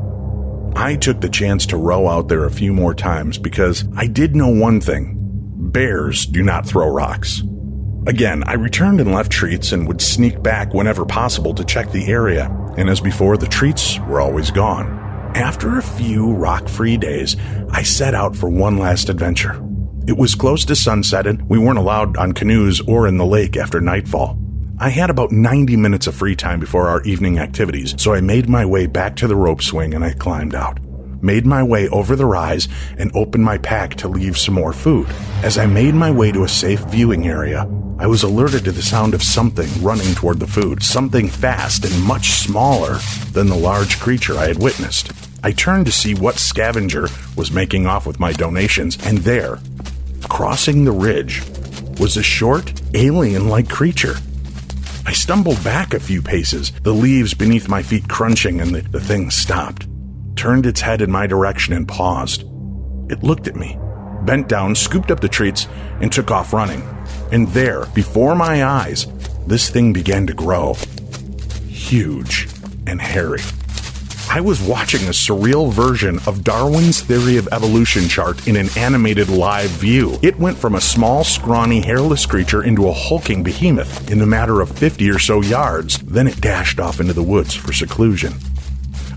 I took the chance to row out there a few more times because I did know one thing. Bears do not throw rocks. Again, I returned and left treats and would sneak back whenever possible to check the area, and as before, the treats were always gone. After a few rock-free days, I set out for one last adventure. It was close to sunset and we weren't allowed on canoes or in the lake after nightfall. I had about 90 minutes of free time before our evening activities, so I made my way back to the rope swing and I climbed out. Made my way over the rise and opened my pack to leave some more food. As I made my way to a safe viewing area, I was alerted to the sound of something running toward the food, something fast and much smaller than the large creature I had witnessed. I turned to see what scavenger was making off with my donations, and there, crossing the ridge, was a short, alien-like creature. I stumbled back a few paces, the leaves beneath my feet crunching, and the thing stopped, turned its head in my direction and paused. It looked at me, bent down, scooped up the treats, and took off running. And there, before my eyes, this thing began to grow. Huge and hairy. I was watching a surreal version of Darwin's theory of evolution chart in an animated live view. It went from a small, scrawny, hairless creature into a hulking behemoth in a matter of 50 or so yards. Then it dashed off into the woods for seclusion.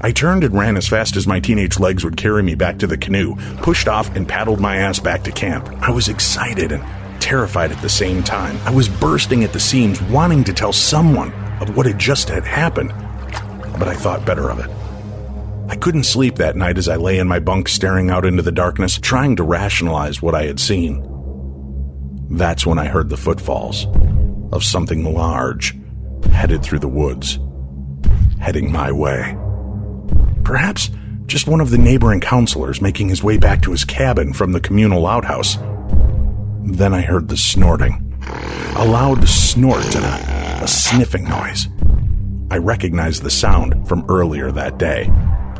I turned and ran as fast as my teenage legs would carry me back to the canoe, pushed off and paddled my ass back to camp. I was excited and terrified at the same time. I was bursting at the seams, wanting to tell someone of what had just happened, but I thought better of it. I couldn't sleep that night as I lay in my bunk staring out into the darkness, trying to rationalize what I had seen. That's when I heard the footfalls of something large headed through the woods, heading my way. Perhaps just one of the neighboring counselors making his way back to his cabin from the communal outhouse. Then I heard the snorting, a loud snort and a sniffing noise. I recognized the sound from earlier that day.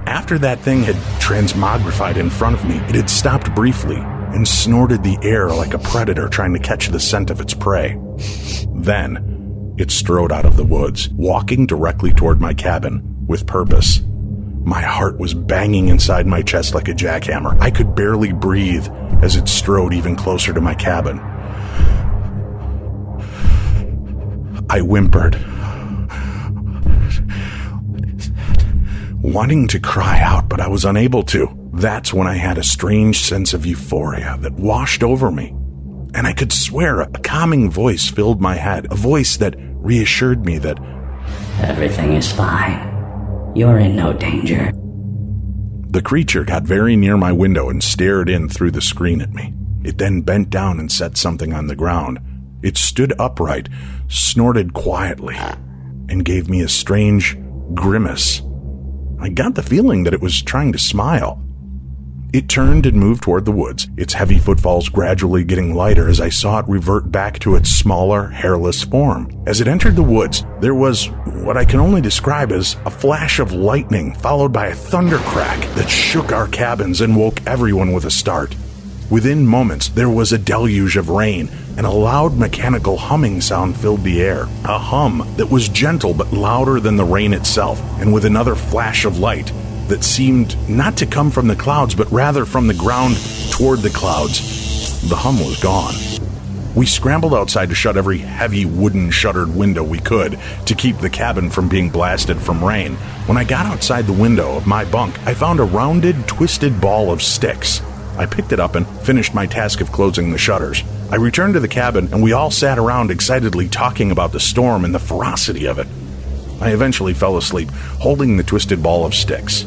After that thing had transmogrified in front of me, it had stopped briefly and snorted the air like a predator trying to catch the scent of its prey. Then, it strode out of the woods, walking directly toward my cabin with purpose. My heart was banging inside my chest like a jackhammer. I could barely breathe as it strode even closer to my cabin. I whimpered, wanting to cry out, but I was unable to. That's when I had a strange sense of euphoria that washed over me. And I could swear a calming voice filled my head, a voice that reassured me that everything is fine. You're in no danger. The creature got very near my window and stared in through the screen at me. It then bent down and set something on the ground. It stood upright, snorted quietly, and gave me a strange grimace. I got the feeling that it was trying to smile. It turned and moved toward the woods, its heavy footfalls gradually getting lighter as I saw it revert back to its smaller, hairless form. As it entered the woods, there was what I can only describe as a flash of lightning, followed by a thunder crack that shook our cabins and woke everyone with a start. Within moments, there was a deluge of rain, and a loud mechanical humming sound filled the air. A hum that was gentle but louder than the rain itself, and with another flash of light that seemed not to come from the clouds, but rather from the ground toward the clouds. The hum was gone. We scrambled outside to shut every heavy wooden shuttered window we could to keep the cabin from being blasted from rain. When I got outside the window of my bunk, I found a rounded, twisted ball of sticks. I picked it up and finished my task of closing the shutters. I returned to the cabin, and we all sat around excitedly talking about the storm and the ferocity of it. I eventually fell asleep, holding the twisted ball of sticks.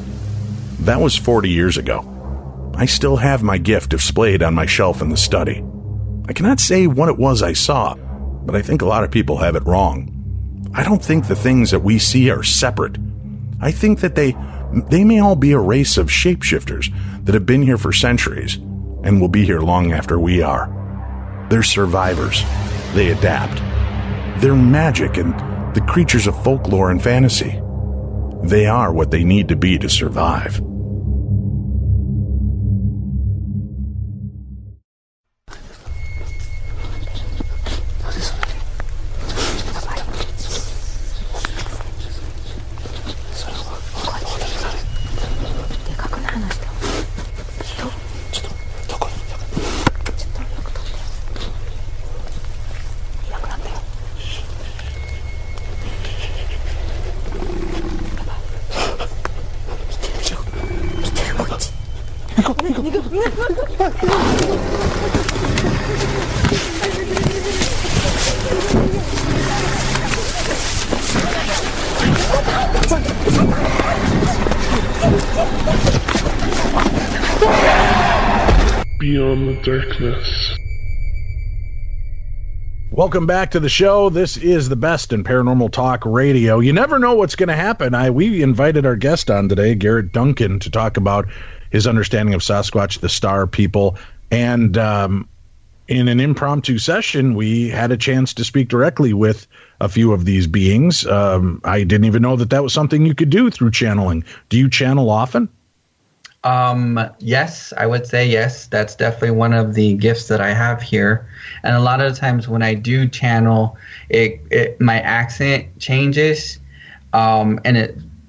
That was 40 years ago. I still have my gift displayed on my shelf in the study. I cannot say what it was I saw, but I think a lot of people have it wrong. I don't think the things that we see are separate. I think that they may all be a race of shapeshifters that have been here for centuries and will be here long after we are. They're survivors. They adapt. They're magic and the creatures of folklore and fantasy. They are what they need to be to survive. Beyond the darkness. Welcome back to the show. This is the best in paranormal talk radio. You never know what's going to happen. We invited our guest on today, Garrett Duncan, to talk about his understanding of Sasquatch, the Star people, and in an impromptu session, we had a chance to speak directly with a few of these beings. I didn't even know that was something you could do through channeling. Do you channel often? Yes, I would say yes. That's definitely one of the gifts that I have here. And a lot of times when I do channel, my accent changes.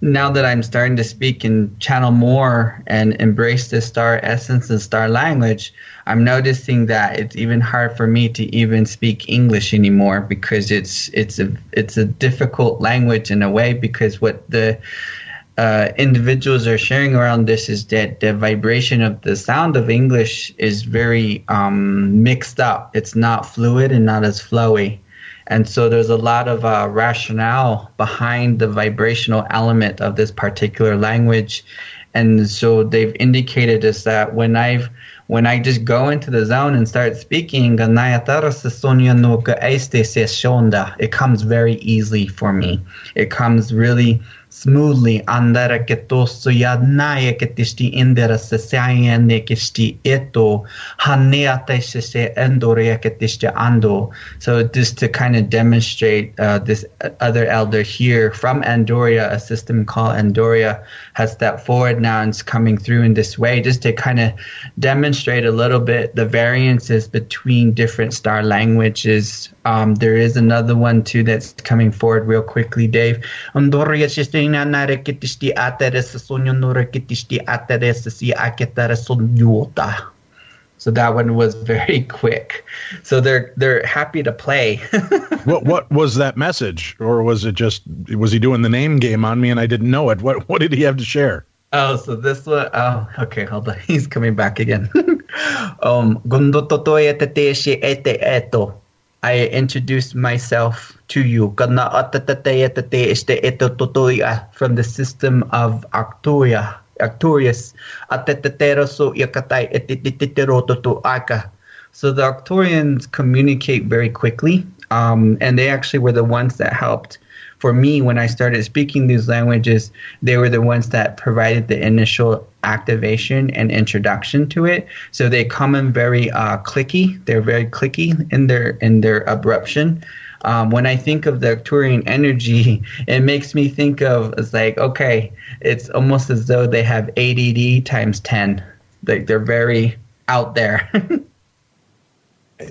Now that I'm starting to speak and channel more and embrace the star essence and star language, I'm noticing that it's even hard for me to even speak English anymore, because it's a difficult language in a way, because what the individuals are sharing around this is that the vibration of the sound of English is very mixed up. It's not fluid and not as flowy. And so there's a lot of rationale behind the vibrational element of this particular language. And so they've indicated is that when I just go into the zone and start speaking, it comes very easily for me. It comes really smoothly. So just to kind of demonstrate, this other elder here from Andoria, a system called Andoria, has stepped forward now and is coming through in this way, just to kind of demonstrate a little bit the variances between different star languages. There is another one too that's coming forward real quickly, Dave. So that one was very quick. So they're happy to play. What was that message, or was he doing the name game on me and I didn't know it? What did he have to share? Oh, so this one. Oh, okay, hold on. He's coming back again. I introduced myself to you from the system of Arcturus. So the Arcturians communicate very quickly, and they actually were the ones that helped. For me, when I started speaking these languages, they were the ones that provided the initial activation and introduction to it. So they come in very clicky. They're very clicky in their abruption. When I think of the Arcturian energy, it makes me think of, it's like, okay, it's almost as though they have ADD times 10. Like, they're very out there.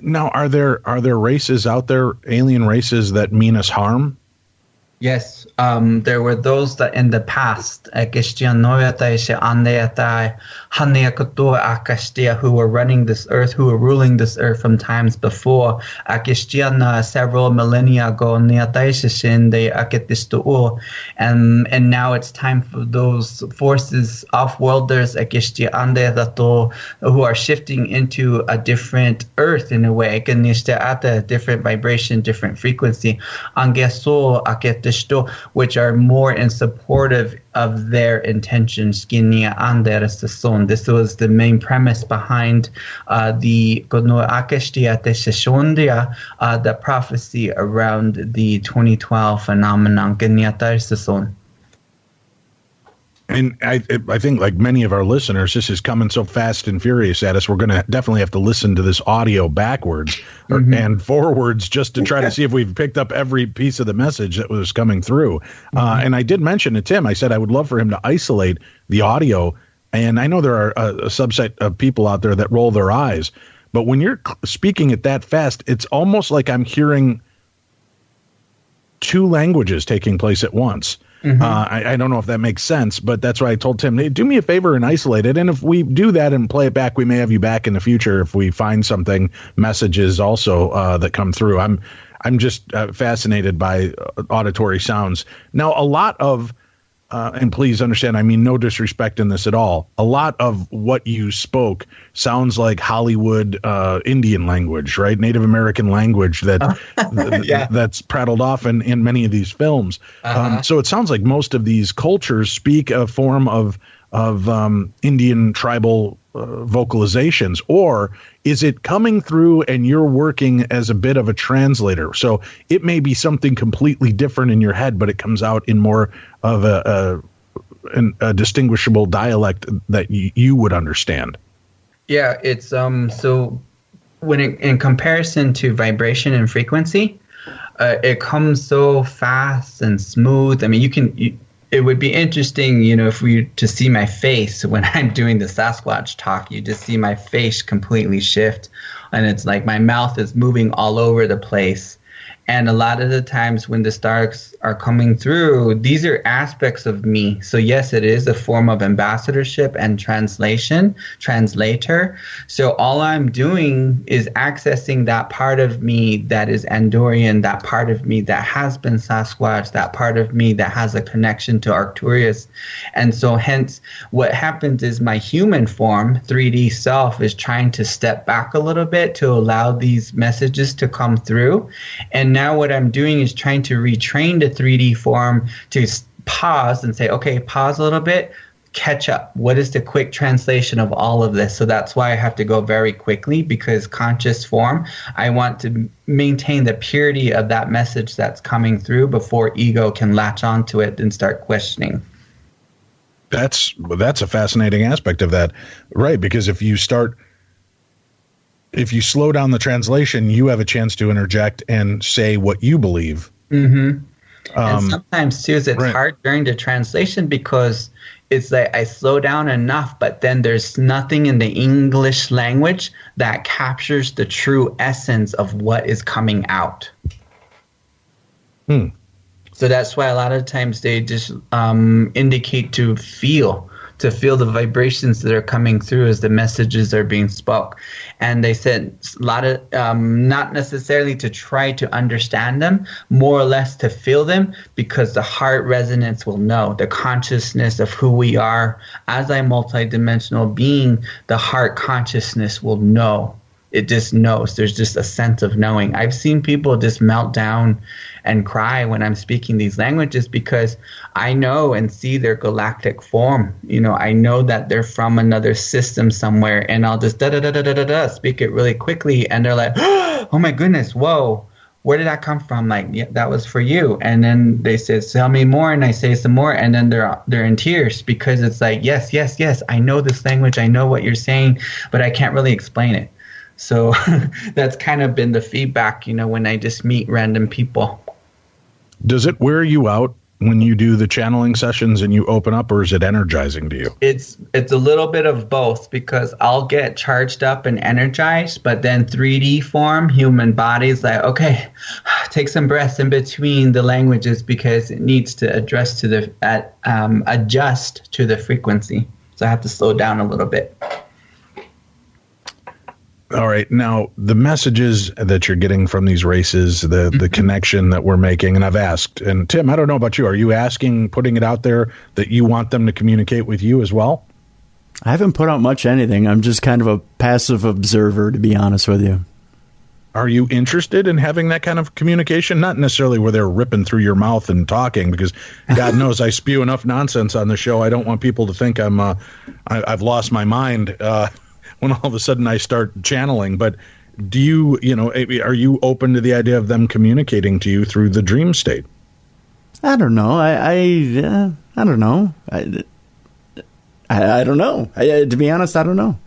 Now, are there races out there, alien races, that mean us harm? Yes, there were those that in the past, who were running this earth, who were ruling this earth from times before. Several millennia ago, and now it's time for those forces, off-worlders, who are shifting into a different earth in a way, a different vibration, different frequency, which are more in supportive of their intentions. This was the main premise behind the prophecy around the 2012 phenomenon. And I think, like many of our listeners, this is coming so fast and furious at us. We're going to definitely have to listen to this audio backwards and forwards just to try to see if we've picked up every piece of the message that was coming through. And I did mention to Tim, I said I would love for him to isolate the audio. And I know there are a subset of people out there that roll their eyes. But when you're speaking it that fast, it's almost like I'm hearing two languages taking place at once. I don't know if that makes sense, but that's why I told Tim, hey, do me a favor and isolate it. And if we do that and play it back, we may have you back in the future if we find something, messages also that come through. I'm just fascinated by auditory sounds. Now, a lot of, and please understand, I mean no disrespect in this at all, a lot of what you spoke sounds like Hollywood Indian language, right? Native American language that's prattled off in many of these films. So it sounds like most of these cultures speak a form of Indian tribal vocalizations, or is it coming through and you're working as a bit of a translator? So it may be something completely different in your head, but it comes out in more of a distinguishable dialect that you would understand. Yeah, it's so when in comparison to vibration and frequency, it comes so fast and smooth. I mean, it would be interesting, if we to see my face when I'm doing the Sasquatch talk. You just see my face completely shift, and it's like my mouth is moving all over the place. And a lot of the times when the stars are coming through, these are aspects of me. So yes, it is a form of ambassadorship and translator. So all I'm doing is accessing that part of me that is Andorian, that part of me that has been Sasquatch, that part of me that has a connection to Arcturus. And so hence what happens is my human form, 3D self, is trying to step back a little bit to allow these messages to come through. And now what I'm doing is trying to retrain the 3D form to pause and say, okay, pause a little bit, catch up. What is the quick translation of all of this? So that's why I have to go very quickly, because conscious form, I want to maintain the purity of that message that's coming through before ego can latch onto it and start questioning. That's a fascinating aspect of that, right? Because if you slow down the translation, you have a chance to interject and say what you believe. Mm-hmm. And sometimes, too, it's right. hard during the translation because it's like I slow down enough, but then there's nothing in the English language that captures the true essence of what is coming out. So that's why a lot of times they just indicate to feel the vibrations that are coming through as the messages are being spoke. And they said a lot of, not necessarily to try to understand them, more or less to feel them, because the heart resonance will know. The consciousness of who we are as a multidimensional being, the heart consciousness will know. It just knows. There's just a sense of knowing. I've seen people just melt down and cry when I'm speaking these languages because I know and see their galactic form. I know that they're from another system somewhere, and I'll just da-da-da-da-da-da speak it really quickly, and they're like, oh my goodness, whoa, where did that come from? Like, yeah, that was for you. And then they say, tell me more, and I say some more, and then they're in tears because it's like, yes, I know this language, I know what you're saying, but I can't really explain it. So that's kind of been the feedback, when I just meet random people. Does it wear you out when you do the channeling sessions and you open up, or is it energizing to you? It's a little bit of both, because I'll get charged up and energized, but then 3D form, human body's like, okay, take some breaths in between the languages because it needs to adjust to the frequency. So I have to slow down a little bit. All right. Now, the messages that you're getting from these races, the connection that we're making, and I've asked, and Tim, I don't know about you. Are you asking, putting it out there that you want them to communicate with you as well? I haven't put out much anything. I'm just kind of a passive observer, to be honest with you. Are you interested in having that kind of communication? Not necessarily where they're ripping through your mouth and talking, because God knows I spew enough nonsense on the show. I don't want people to think I've lost my mind when all of a sudden I start channeling. But do you, are you open to the idea of them communicating to you through the dream state? I don't know. I don't know. I don't know. To be honest, I don't know.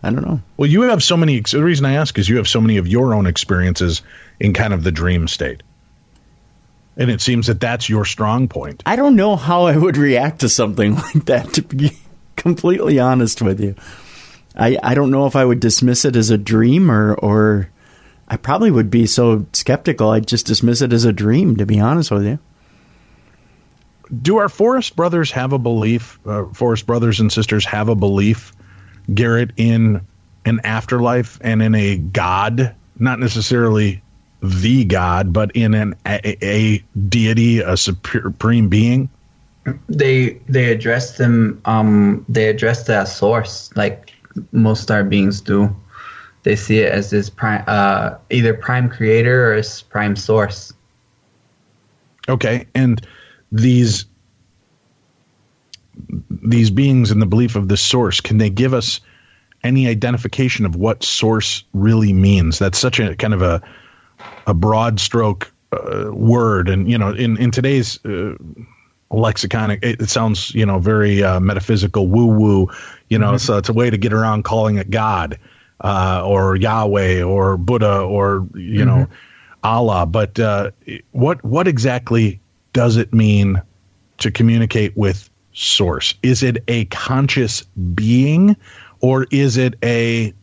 Well, you have so many. The reason I ask is you have so many of your own experiences in kind of the dream state. And it seems that that's your strong point. I don't know how I would react to something like that, to be completely honest with you. I don't know if I would dismiss it as a dream or I probably would be so skeptical I'd just dismiss it as a dream, to be honest with you. Do our forest brothers have a belief, forest brothers and sisters have a belief, Garrett, in an afterlife and in a God, not necessarily the God, but in a deity, a supreme being? They address them, they address that source, like most star beings do. They see it as this either prime creator or as prime source. Okay, and these beings in the belief of this source, can they give us any identification of what source really means? That's such a kind of a broad stroke word, and in today's lexicon, it sounds very metaphysical, woo woo. So it's a way to get around calling it God or Yahweh or Buddha or Allah. But what exactly does it mean to communicate with source? Is it a conscious being, or is it a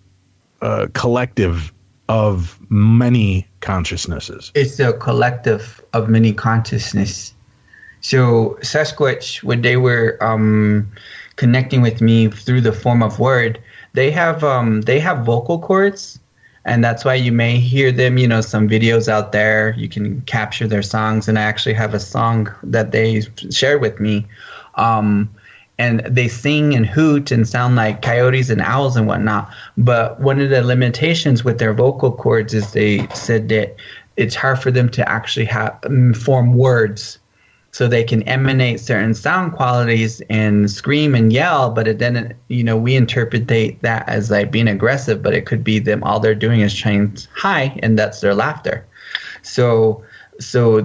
collective of many consciousnesses? It's a collective of many consciousness. So Sasquatch, when they were connecting with me through the form of word, they have vocal cords, and that's why you may hear them. Some videos out there, you can capture their songs, and I actually have a song that they shared with me. And they sing and hoot and sound like coyotes and owls and whatnot. But one of the limitations with their vocal cords is they said that it's hard for them to actually form words. So they can emanate certain sound qualities and scream and yell, but then we interpret that as like being aggressive, but it could be them, all they're doing is trying hi, and that's their laughter. So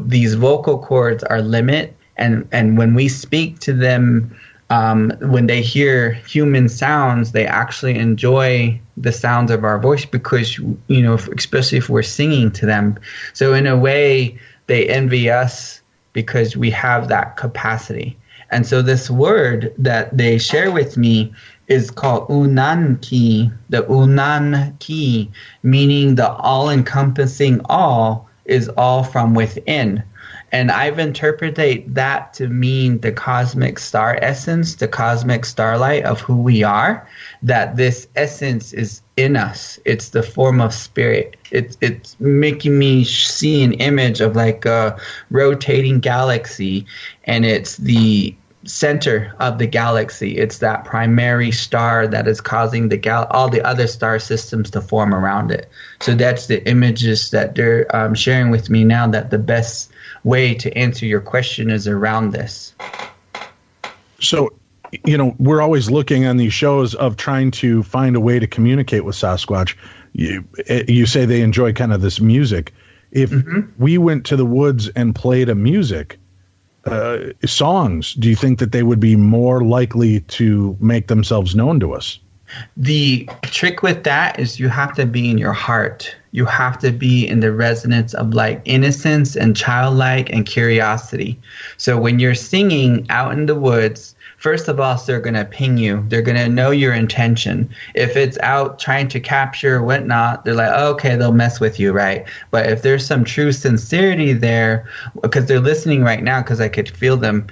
these vocal cords are limit, and when we speak to them, when they hear human sounds, they actually enjoy the sounds of our voice because, especially if we're singing to them. So in a way, they envy us because we have that capacity. And so this word that they share with me is called Unanki, the Unan ki, meaning the all-encompassing all is all from within. And I've interpreted that to mean the cosmic star essence, the cosmic starlight of who we are, that this essence is in us. It's the form of spirit. It's making me see an image of like a rotating galaxy, and it's the center of the galaxy. It's that primary star that is causing all the other star systems to form around it. So that's the images that they're sharing with me now, that the best way to answer your question is around this. So, we're always looking on these shows of trying to find a way to communicate with Sasquatch. You say they enjoy kind of this music. If we went to the woods and played a music, songs, do you think that they would be more likely to make themselves known to us? The trick with that is you have to be in your heart. You have to be in the resonance of like innocence and childlike and curiosity. So when you're singing out in the woods, first of all, they're going to ping you. They're going to know your intention. If it's out trying to capture or whatnot, they're like, oh, okay, they'll mess with you, right? But if there's some true sincerity there, because they're listening right now, because I could feel them,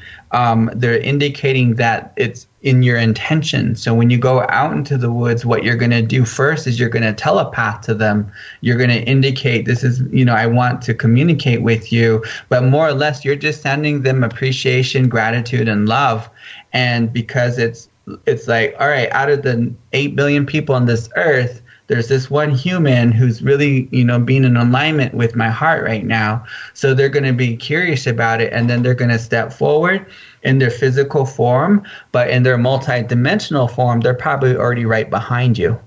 they're indicating that it's in your intention. So when you go out into the woods, what you're going to do first is you're going to telepath to them. You're going to indicate, this is, I want to communicate with you. But more or less, you're just sending them appreciation, gratitude, and love. And because it's like, all right, out of the 8 billion people on this earth, there's this one human who's really, being in alignment with my heart right now. So they're going to be curious about it, and then they're going to step forward in their physical form, but in their multidimensional form, they're probably already right behind you.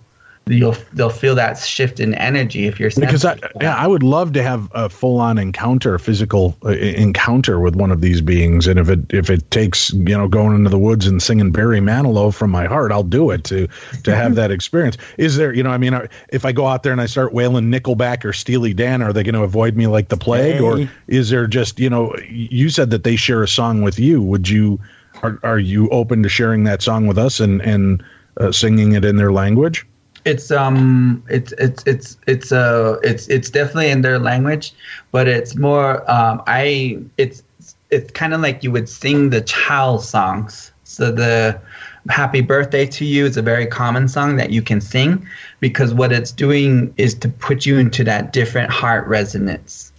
They'll feel that shift in energy if you're because I would love to have a full-on encounter, a physical encounter with one of these beings, and if it takes going into the woods and singing Barry Manilow from my heart, I'll do it to have that experience. Is there if I go out there and I start wailing Nickelback or Steely Dan, are they going to avoid me like the plague, or is there just you said that they share a song with you? Are you open to sharing that song with us and singing it in their language? It's definitely in their language, but it's more it's kind of like you would sing the child songs. So the Happy Birthday to You is a very common song that you can sing, because what it's doing is to put you into that different heart resonance,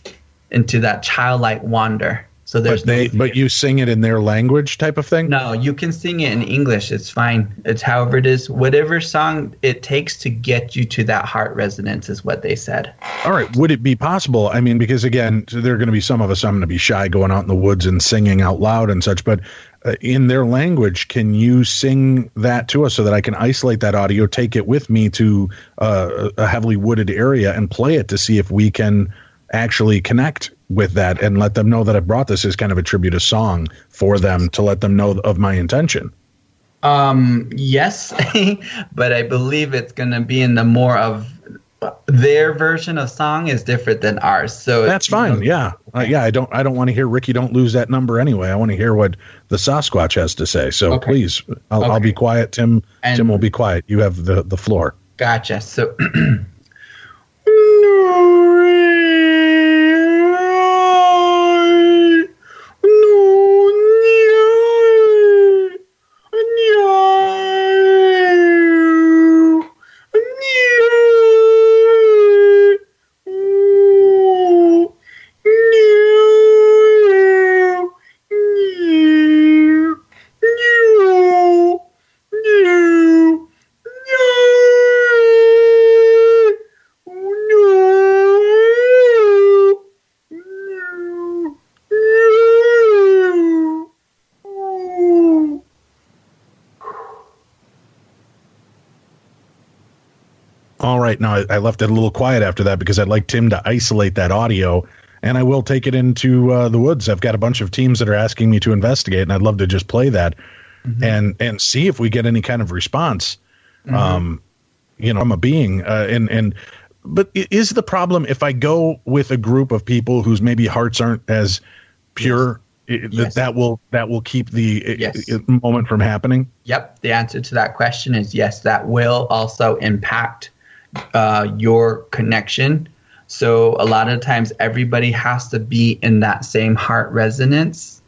into that childlike wonder. So but you sing it in their language type of thing? No, you can sing it in English. It's fine. It's however it is. Whatever song it takes to get you to that heart resonance is what they said. All right. Would it be possible? I mean, because again, there are going to be some of us, I'm going to be shy going out in the woods and singing out loud and such, but in their language, can you sing that to us so that I can isolate that audio, take it with me to a heavily wooded area and play it to see if we can actually connect with that and let them know that I brought this as kind of a tribute, a song for them to let them know of my intention? Yes, but I believe it's going to be in the more of their version of song is different than ours, so that's fine. Yeah, I don't want to hear Ricky Don't Lose That Number anyway. I want to hear what the Sasquatch has to say. So please, I'll be quiet. Tim will be quiet. You have the floor. Gotcha. So. All right. Now, I left it a little quiet after that because I'd like Tim to isolate that audio, and I will take it into the woods. I've got a bunch of teams that are asking me to investigate, and I'd love to just play that and see if we get any kind of response, from a being. But is the problem if I go with a group of people whose maybe hearts aren't as pure, that will keep the moment from happening? Yep. The answer to that question is yes. That will also impact your connection. So a lot of times everybody has to be in that same heart resonance.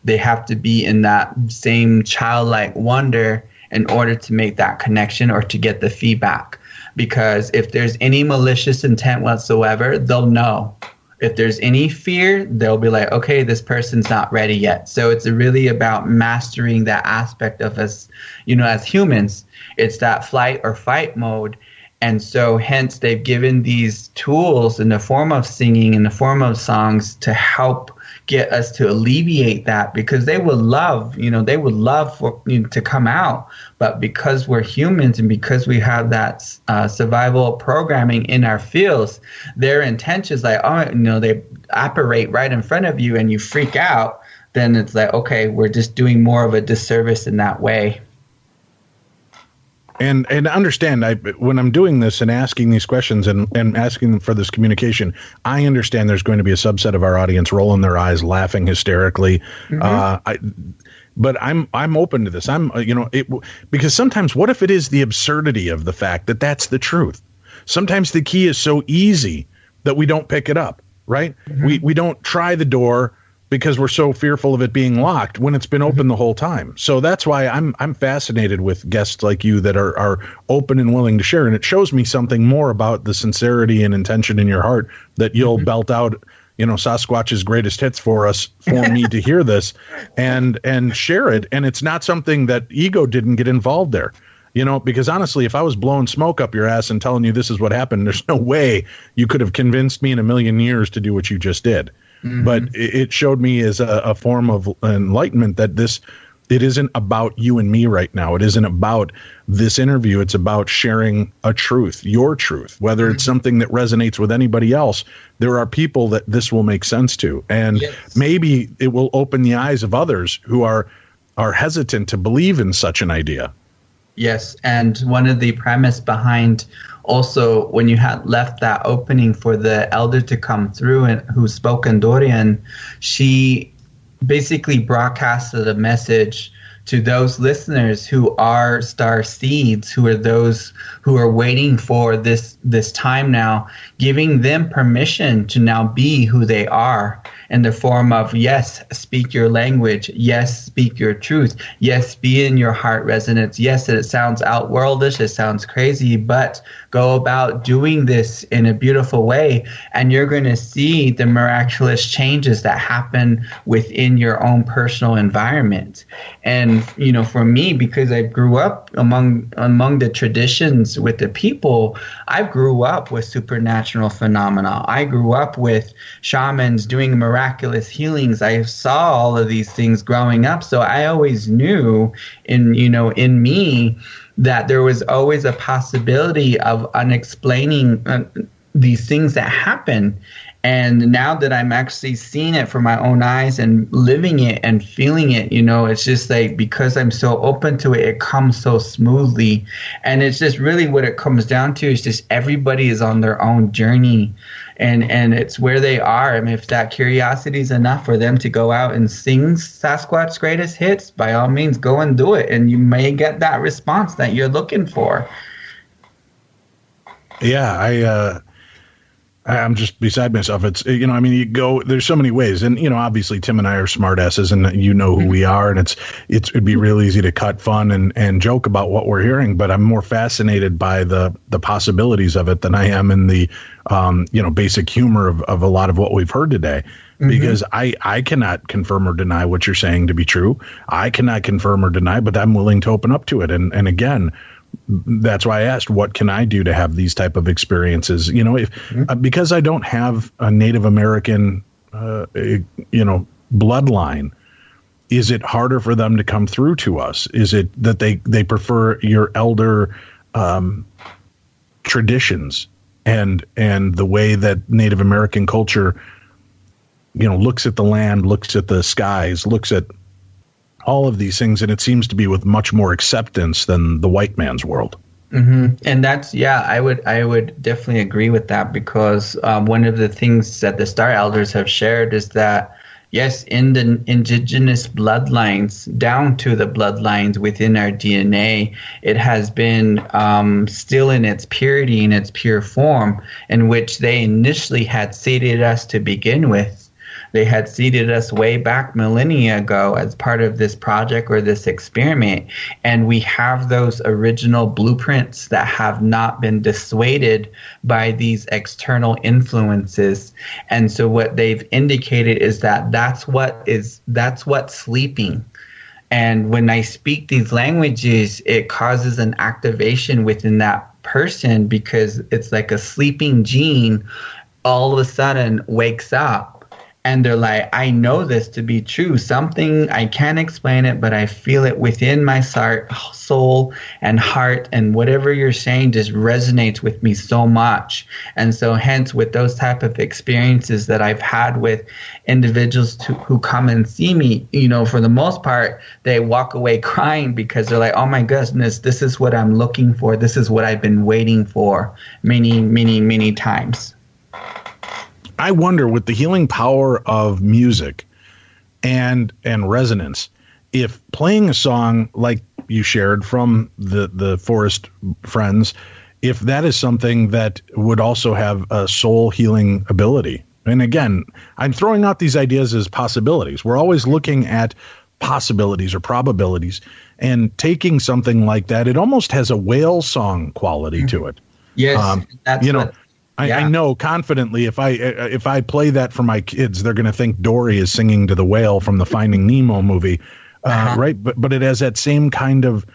They have to be in that same childlike wonder in order to make that connection or to get the feedback. Because if there's any malicious intent whatsoever, they'll know. If there's any fear, they'll be like, okay, this person's not ready yet. So it's really about mastering that aspect of us, as humans. It's that flight or fight mode. And so hence they've given these tools in the form of singing, in the form of songs to help get us to alleviate that, because they would love for to come out. But because we're humans and because we have that survival programming in our fields, their intentions they operate right in front of you and you freak out, then it's like, okay, we're just doing more of a disservice in that way. And understand, when I'm doing this and asking these questions and asking them for this communication, I understand there's going to be a subset of our audience rolling their eyes, laughing hysterically. But I'm open to this. Because sometimes, what if it is the absurdity of the fact that that's the truth? Sometimes the key is so easy that we don't pick it up, right? We don't try the door because we're so fearful of it being locked when it's been open the whole time. So that's why I'm fascinated with guests like you that are open and willing to share. And it shows me something more about the sincerity and intention in your heart that you'll belt out, Sasquatch's greatest hits for me to hear this and share it. And it's not something that ego didn't get involved there. Because honestly, if I was blowing smoke up your ass and telling you this is what happened, there's no way you could have convinced me in a million years to do what you just did. But it showed me as a form of enlightenment that it isn't about you and me right now. It isn't about this interview. It's about sharing a truth, your truth, whether it's something that resonates with anybody else. There are people that this will make sense to, and maybe it will open the eyes of others who are hesitant to believe in such an idea. Yes, and one of the premise behind also when you had left that opening for the elder to come through and who spoke in Dorian, she basically broadcasted a message to those listeners who are star seeds, who are those who are waiting for this time now, giving them permission to now be who they are in the form of, yes, speak your language. Yes, speak your truth. Yes, be in your heart resonance. Yes, it sounds outworldish. It sounds crazy, but go about doing this in a beautiful way, and you're going to see the miraculous changes that happen within your own personal environment. And, for me, because I grew up among the traditions with the people, I grew up with supernatural phenomena. I grew up with shamans doing miraculous healings. I saw all of these things growing up. So I always knew in me that there was always a possibility of unexplaining these things that happen. And now that I'm actually seeing it for my own eyes and living it and feeling it, it's just like, because I'm so open to it, it comes so smoothly. And it's just really what it comes down to is just everybody is on their own journey. And it's where they are. I mean, if that curiosity is enough for them to go out and sing Sasquatch's greatest hits, by all means, go and do it. And you may get that response that you're looking for. Yeah, I'm just beside myself. It's, you go, there's so many ways. And, obviously Tim and I are smartasses and who we are. And it'd be real easy to cut fun and joke about what we're hearing. But I'm more fascinated by the possibilities of it than I am in the, basic humor of a lot of what we've heard today. Because I cannot confirm or deny what you're saying to be true. I cannot confirm or deny, but I'm willing to open up to it. And again, that's why I asked, what can I do to have these type of experiences? Because I don't have a Native American, bloodline, is it harder for them to come through to us? Is it that they prefer your elder traditions and the way that Native American culture, looks at the land, looks at the skies, looks at all of these things, and it seems to be with much more acceptance than the white man's world. And that's, I would definitely agree with that, because one of the things that the Star Elders have shared is that, yes, in the indigenous bloodlines, down to the bloodlines within our DNA, it has been still in its purity, in its pure form, in which they initially had seeded us to begin with. They had seeded us way back millennia ago as part of this project or this experiment. And we have those original blueprints that have not been dissuaded by these external influences. And so what they've indicated is that that's what's sleeping. And when I speak these languages, it causes an activation within that person, because it's like a sleeping gene all of a sudden wakes up. And they're like, I know this to be true. Something, I can't explain it, but I feel it within my soul and heart. And whatever you're saying just resonates with me so much. And so hence, with those type of experiences that I've had with individuals who come and see me, for the most part, they walk away crying, because they're like, oh my goodness, this is what I'm looking for. This is what I've been waiting for many, many, many times. I wonder, with the healing power of music and resonance, if playing a song like you shared from the Forest Friends, if that is something that would also have a soul healing ability. And again, I'm throwing out these ideas as possibilities. We're always looking at possibilities or probabilities, and taking something like that, it almost has a whale song quality to it. Yes, that's I know confidently if I play that for my kids, they're going to think Dory is singing to the whale from the Finding Nemo movie, right? But it has that same kind of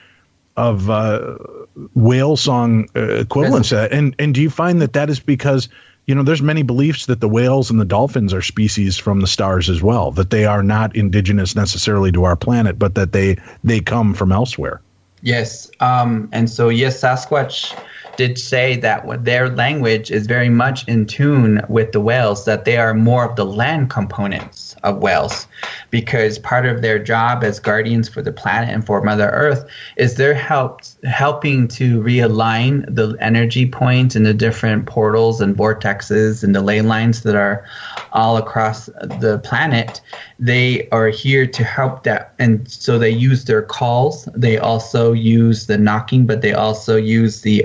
whale song equivalence to that. And do you find that is because there's many beliefs that the whales and the dolphins are species from the stars as well, that they are not indigenous necessarily to our planet, but that they come from elsewhere. Yes, and so yes, Sasquatch did say that their language is very much in tune with the whales, that they are more of the land components of whales, because part of their job as guardians for the planet and for Mother Earth is they're helping to realign the energy points and the different portals and vortexes and the ley lines that are all across the planet. They are here to help that, and so they use their calls. They also use the knocking, but they also use the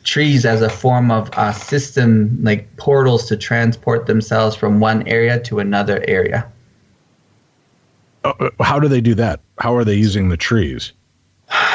trees as a form of a system, like portals, to transport themselves from one area to another area. How do they do that? How are they using the trees?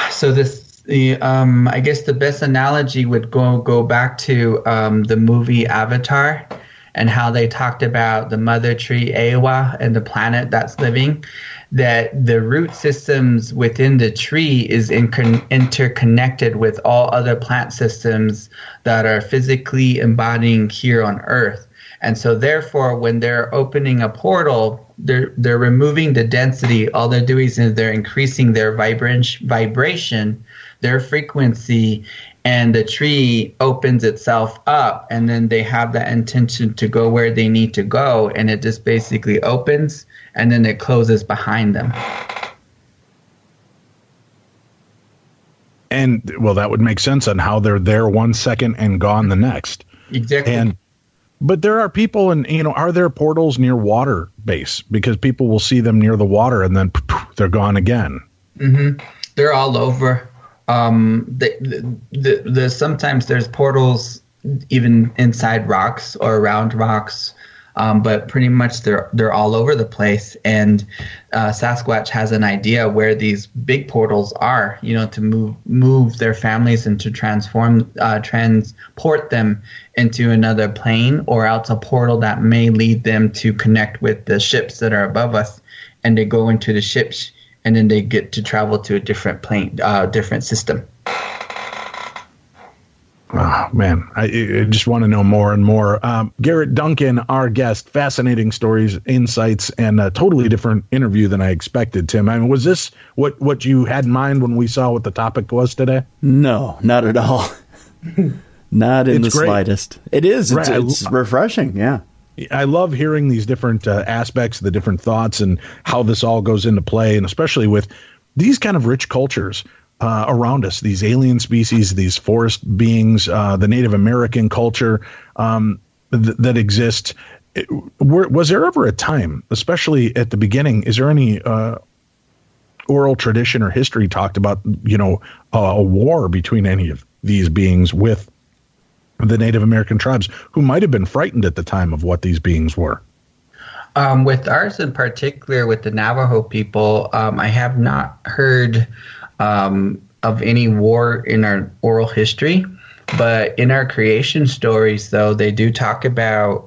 So I guess the best analogy would go back to the movie Avatar, and how they talked about the mother tree Ewa and the planet that's living, that the root systems within the tree is interconnected with all other plant systems that are physically embodying here on Earth. And so therefore, when they're opening a portal, they're removing the density. All they're doing is they're increasing their vibration, their frequency, and the tree opens itself up, and then they have that intention to go where they need to go, and it just basically opens and then it closes behind them. And well, that would make sense on how they're there 1 second and gone the next. Exactly. But there are people, and are there portals near water base? Because people will see them near the water and then they're gone again. Mm-hmm. They're all over. Sometimes there's portals even inside rocks or around rocks, but pretty much they're all over the place. And Sasquatch has an idea where these big portals are, to move their families and to transport them into another plane, or else a portal that may lead them to connect with the ships that are above us, and they go into the ships, and then they get to travel to a different plane, different system. Oh, man, I just want to know more and more. Garrett Duncan, our guest, fascinating stories, insights, and a totally different interview than I expected, Tim. I mean, was this what you had in mind when we saw what the topic was today? No, not at all. Not in the slightest. It is. Right. It's refreshing, yeah. I love hearing these different aspects, the different thoughts, and how this all goes into play, and especially with these kind of rich cultures around us, these alien species, these forest beings, the Native American culture that exists. Was there ever a time, especially at the beginning, is there any oral tradition or history talked about, a war between any of these beings with the Native American tribes who might have been frightened at the time of what these beings were? With ours in particular, with the Navajo people, I have not heard of any war in our oral history, but in our creation stories, though, they do talk about,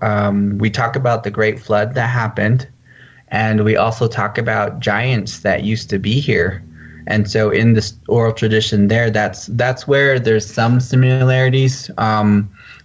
we talk about the Great Flood that happened, and we also talk about giants that used to be here. And so in this oral tradition there, that's where there's some similarities.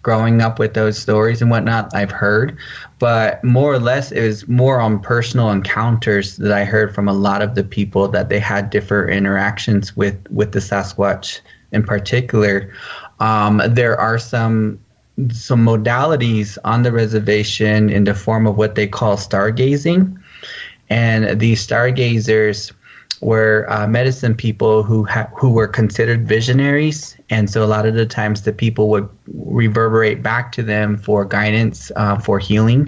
Growing up with those stories and whatnot, I've heard. But more or less, it was more on personal encounters that I heard from a lot of the people, that they had different interactions with the Sasquatch in particular. There are some modalities on the reservation in the form of what they call stargazing. And these stargazers were medicine people who were considered visionaries, and so a lot of the times the people would reverberate back to them for guidance, for healing.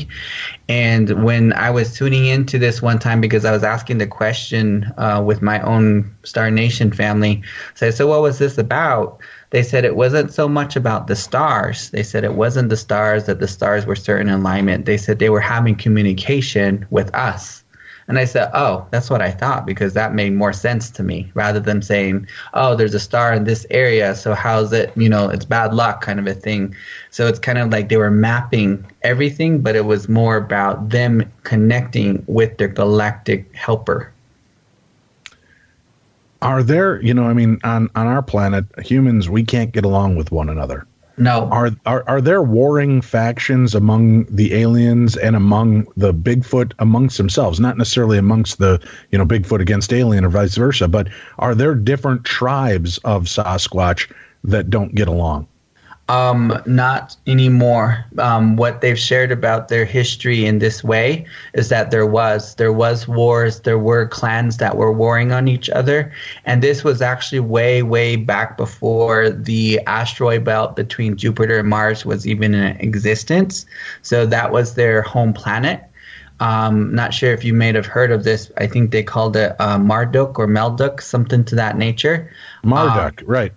And when I was tuning into this one time, because I was asking the question with my own Star Nation family, so what was this about? They said it wasn't so much about the stars. They said it wasn't the stars, that the stars were certain alignment. They said they were having communication with us. And I said, oh, that's what I thought, because that made more sense to me, rather than saying, oh, there's a star in this area, so how's it, it's bad luck kind of a thing. So it's kind of like they were mapping everything, but it was more about them connecting with their galactic helper. Are there, on our planet, humans, we can't get along with one another. No. Are there warring factions among the aliens and among the Bigfoot amongst themselves? Not necessarily amongst the, Bigfoot against alien or vice versa, but are there different tribes of Sasquatch that don't get along? Not anymore. What they've shared about their history in this way is that there was wars, there were clans that were warring on each other, and this was actually way, way back before the asteroid belt between Jupiter and Mars was even in existence. So that was their home planet. Not sure if you may have heard of this. I think they called it Marduk or Melduk, something to that nature. Marduk, right.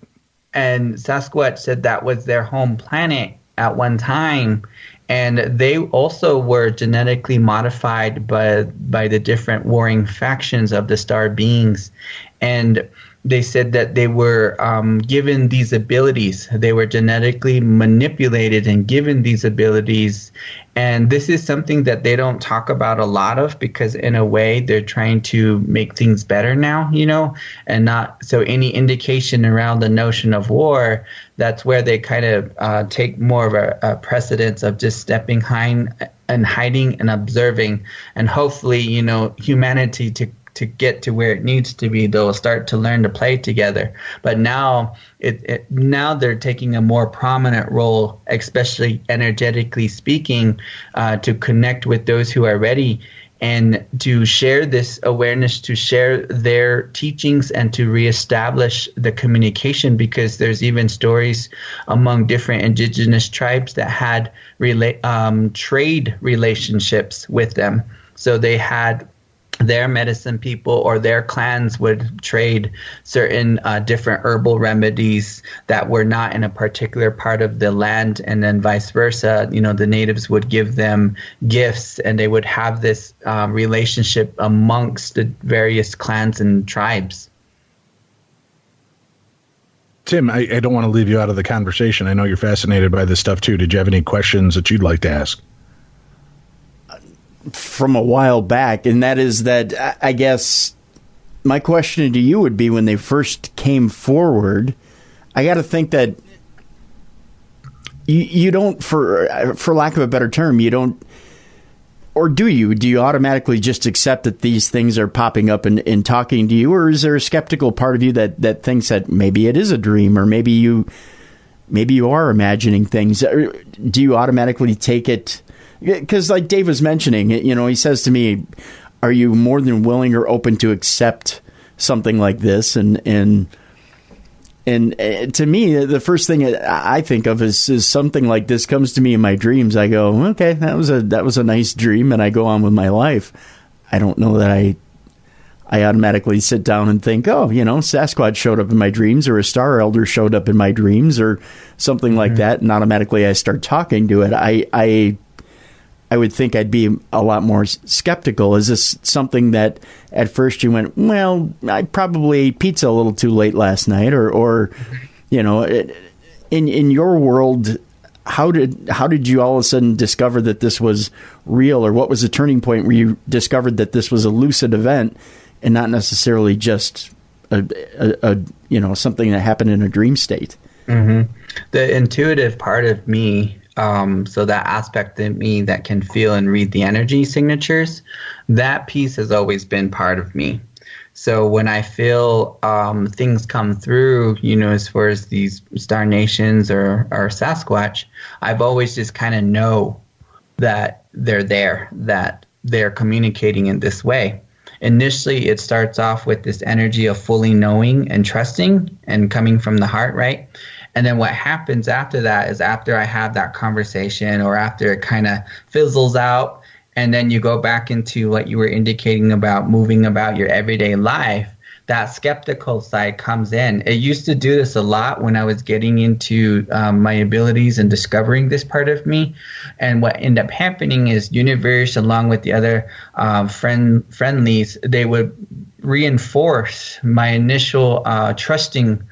And Sasquatch said that was their home planet at one time. And they also were genetically modified by the different warring factions of the star beings. And they said that they were given these abilities. They were genetically manipulated and given these abilities. And this is something that they don't talk about a lot of, because in a way they're trying to make things better now, and not so any indication around the notion of war. That's where they kind of take more of a precedence of just stepping behind and hiding and observing, and hopefully, humanity to get to where it needs to be, they'll start to learn to play together. But now now they're taking a more prominent role, especially energetically speaking, to connect with those who are ready and to share this awareness, to share their teachings, and to reestablish the communication, because there's even stories among different indigenous tribes that had trade relationships with them. So they had their medicine people or their clans would trade certain different herbal remedies that were not in a particular part of the land, and then vice versa. The natives would give them gifts, and they would have this relationship amongst the various clans and tribes. Tim, I don't want to leave you out of the conversation. I know you're fascinated by this stuff too. Did you have any questions that you'd like to ask? From a while back, and that is that I guess my question to you would be, when they first came forward, I got to think that you don't, for lack of a better term, you don't, or do you automatically just accept that these things are popping up and talking to you, or is there a skeptical part of you that thinks that maybe it is a dream, or maybe you are imagining things? Do you automatically take it? Because like Dave was mentioning, he says to me, are you more than willing or open to accept something like this? And to me, the first thing I think of is something like this comes to me in my dreams. I go, okay, that was a nice dream, and I go on with my life. I don't know that I automatically sit down and think, Sasquatch showed up in my dreams, or a star elder showed up in my dreams, or something like that, and automatically I start talking to it. I would think I'd be a lot more skeptical. Is this something that at first you went, well, I probably ate pizza a little too late last night, or in your world, how did you all of a sudden discover that this was real, or what was the turning point where you discovered that this was a lucid event and not necessarily just a something that happened in a dream state? Mm-hmm. The intuitive part of me. So that aspect of me that can feel and read the energy signatures, that piece has always been part of me. So when I feel things come through, as far as these Star Nations or Sasquatch, I've always just kind of know that they're there, that they're communicating in this way. Initially, it starts off with this energy of fully knowing and trusting and coming from the heart, right? And then what happens after that is, after I have that conversation, or after it kind of fizzles out, and then you go back into what you were indicating about moving about your everyday life, that skeptical side comes in. It used to do this a lot when I was getting into my abilities and discovering this part of me. And what ended up happening is universe, along with the other friendlies, they would reinforce my initial trusting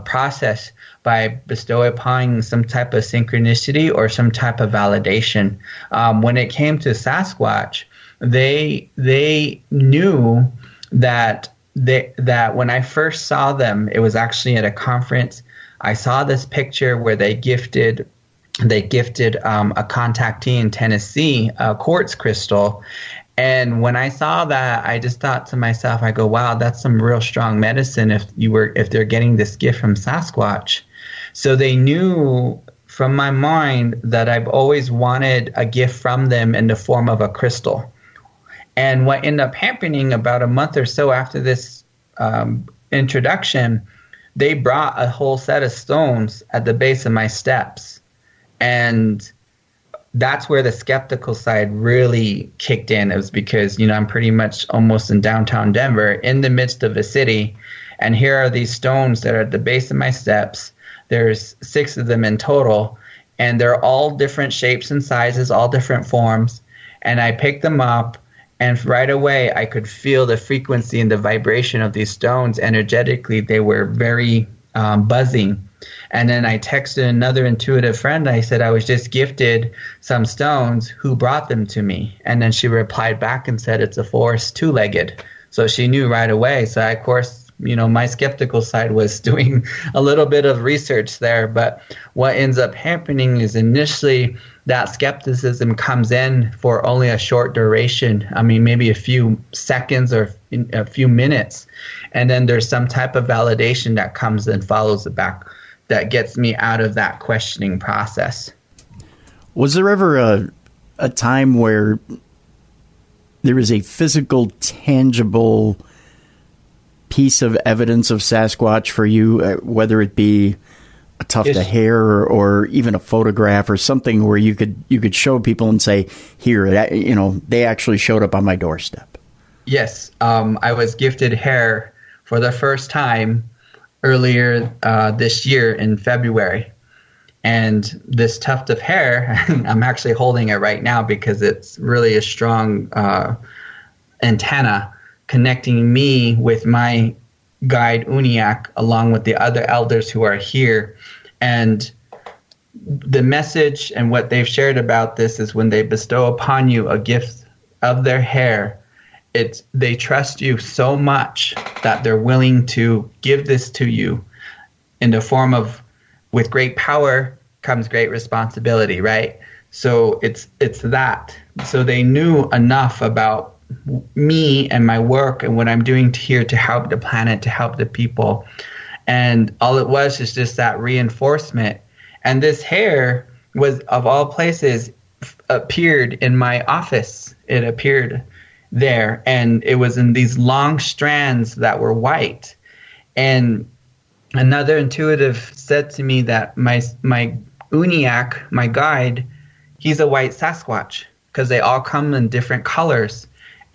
process by bestowing upon some type of synchronicity or some type of validation. When it came to Sasquatch, they knew that when I first saw them, it was actually at a conference. I saw this picture where they gifted a contactee in Tennessee a quartz crystal. And when I saw that, I just thought to myself, I go, wow, that's some real strong medicine if they're getting this gift from Sasquatch. So they knew from my mind that I've always wanted a gift from them in the form of a crystal. And what ended up happening about a month or so after this introduction, they brought a whole set of stones at the base of my steps. And that's where the skeptical side really kicked in. It was because, I'm pretty much almost in downtown Denver, in the midst of a city. And here are these stones that are at the base of my steps. There's 6 of them in total, and they're all different shapes and sizes, all different forms. And I picked them up, and right away I could feel the frequency and the vibration of these stones energetically. They were very buzzing. And then I texted another intuitive friend. I said I was just gifted some stones. Who brought them to me? And then she replied back and said it's a forest 2-legged. So she knew right away. So I, of course, my skeptical side was doing a little bit of research there. But what ends up happening is, initially that skepticism comes in for only a short duration. I mean, maybe a few seconds or a few minutes. And then there's some type of validation that comes and follows it back that gets me out of that questioning process. Was there ever a time where there was a physical, tangible piece of evidence of Sasquatch for you, whether it be a tuft of hair or even a photograph or something where you could show people and say, here, they actually showed up on my doorstep? Yes. I was gifted hair for the first time earlier this year in February. And this tuft of hair, I'm actually holding it right now because it's really a strong antenna connecting me with my guide Uniac along with the other elders who are here. And the message and what they've shared about this is when they bestow upon you a gift of their hair, they trust you so much that they're willing to give this to you in the form of, with great power comes great responsibility, right? So it's that. So they knew enough about me and my work and what I'm doing here to help the planet, to help the people. And all it was is just that reinforcement. And this hair was, of all places, appeared in my office. It appeared there, and it was in these long strands that were white. And another intuitive said to me that my Uniac, my guide, he's a white Sasquatch because they all come in different colors.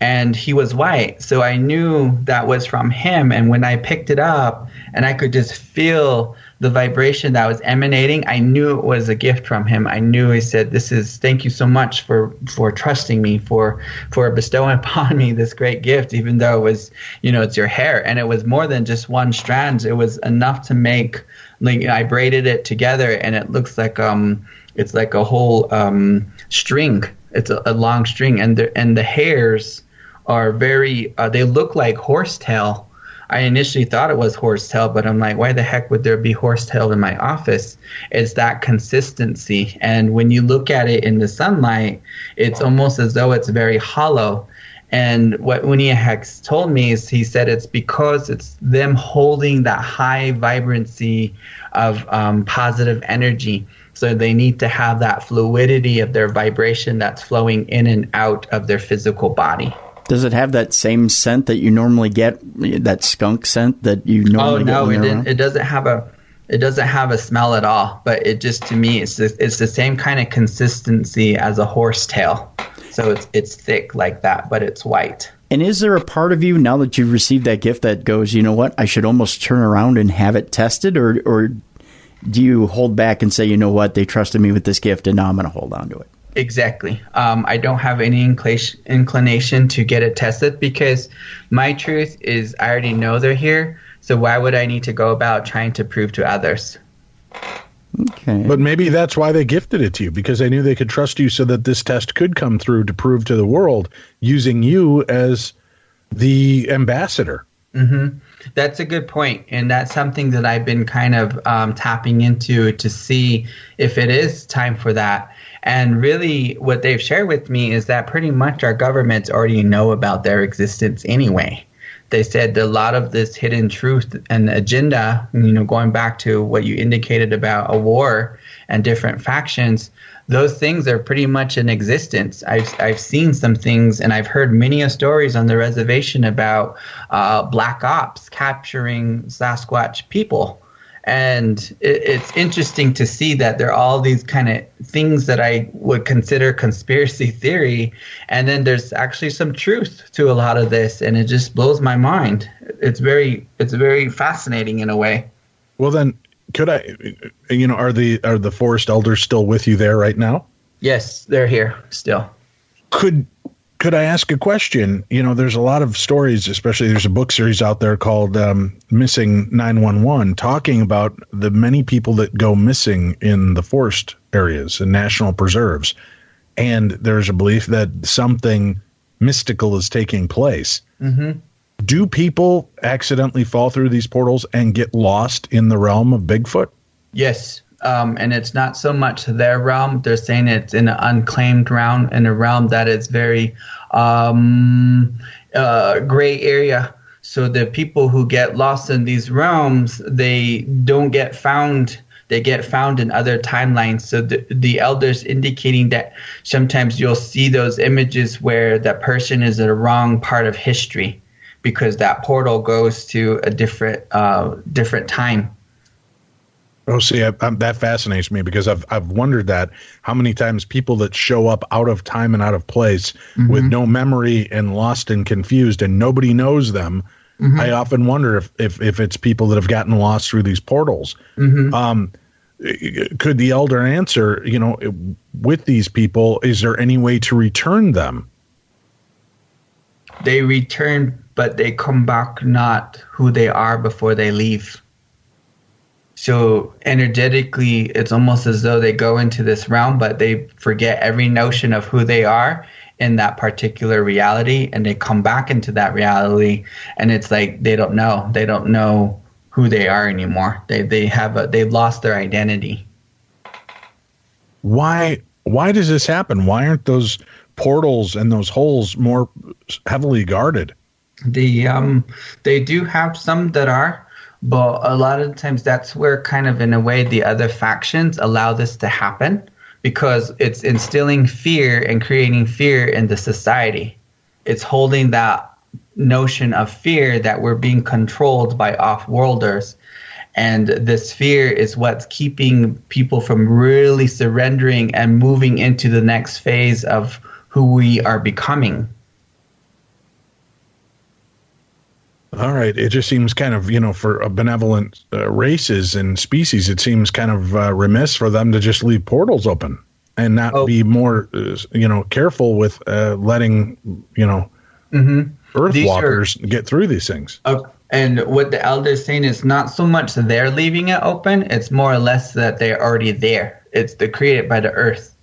And he was white, so I knew that was from him. And when I picked it up and I could just feel the vibration that was emanating, I knew it was a gift from him. I knew he said, thank you so much for trusting me, for bestowing upon me this great gift, even though it was, it's your hair. And it was more than just one strand. It was enough to make, I braided it together and it looks like, it's like a whole string. It's a long string, and the hairs are very, they look like horsetail. I initially thought it was horsetail, but I'm like, why the heck would there be horsetail in my office? It's that consistency. And when you look at it in the sunlight, it's almost as though it's very hollow. And what Uniac told me is he said it's because it's them holding that high vibrancy of positive energy. So they need to have that fluidity of their vibration that's flowing in and out of their physical body. Does it have that same scent that you normally get, that skunk scent that you normally get? Oh no, it doesn't have a smell at all. But it just, to me, it's the same kind of consistency as a horsetail. So it's thick like that, but it's white. And is there a part of you, now that you've received that gift, that goes, you know what, I should almost turn around and have it tested, or do you hold back and say, you know what, they trusted me with this gift and now I'm going to hold on to it? Exactly. I don't have any inclination to get it tested because my truth is I already know they're here. So why would I need to go about trying to prove to others? Okay. But maybe that's why they gifted it to you, because they knew they could trust you so that this test could come through to prove to the world using you as the ambassador. Mm-hmm. That's a good point, and that's something that I've been kind of tapping into to see if it is time for that. And really what they've shared with me is that pretty much our governments already know about their existence anyway. They said a lot of this hidden truth and agenda, going back to what you indicated about a war and different factions, those things are pretty much in existence. I've seen some things, and I've heard many stories on the reservation about black ops capturing Sasquatch people. And it's interesting to see that there are all these kind of things that I would consider conspiracy theory, and then there's actually some truth to a lot of this, and it just blows my mind. It's very fascinating in a way. Well, then, could I, are the forest elders still with you there right now? Yes, they're here still. Could I ask a question? There's a lot of stories, especially there's a book series out there called Missing 911, talking about the many people that go missing in the forest areas and national preserves. And there's a belief that something mystical is taking place. Mm-hmm. Do people accidentally fall through these portals and get lost in the realm of Bigfoot? Yes. And it's not so much their realm. They're saying it's in an unclaimed realm, in a realm that is very gray area. So the people who get lost in these realms, they don't get found. They get found in other timelines. So the elders indicating that sometimes you'll see those images where that person is in a wrong part of history because that portal goes to a different time. Oh, see, that fascinates me because I've wondered that how many times people that show up out of time and out of place with no memory and lost and confused and nobody knows them. I often wonder if it's people that have gotten lost through these portals. Could the elder answer, with these people, is there any way to return them? They return, but they come back not who they are before they leave. So energetically, it's almost as though they go into this realm, but they forget every notion of who they are in that particular reality, and they come back into that reality, and it's like they don't know who they are anymore. They've lost their identity. Why does this happen? Why aren't those portals and those holes more heavily guarded? They do have some that are. But a lot of the times that's where kind of in a way the other factions allow this to happen because it's instilling fear and creating fear in the society. It's holding that notion of fear that we're being controlled by off-worlders. And this fear is what's keeping people from really surrendering and moving into the next phase of who we are becoming. All right. It just seems kind of, for a benevolent races and species, it seems kind of remiss for them to just leave portals open and not be more, careful with letting, Earthwalkers get through these things. And what the elder is saying is not so much they're leaving it open. It's more or less that they're already there. It's created by the Earth.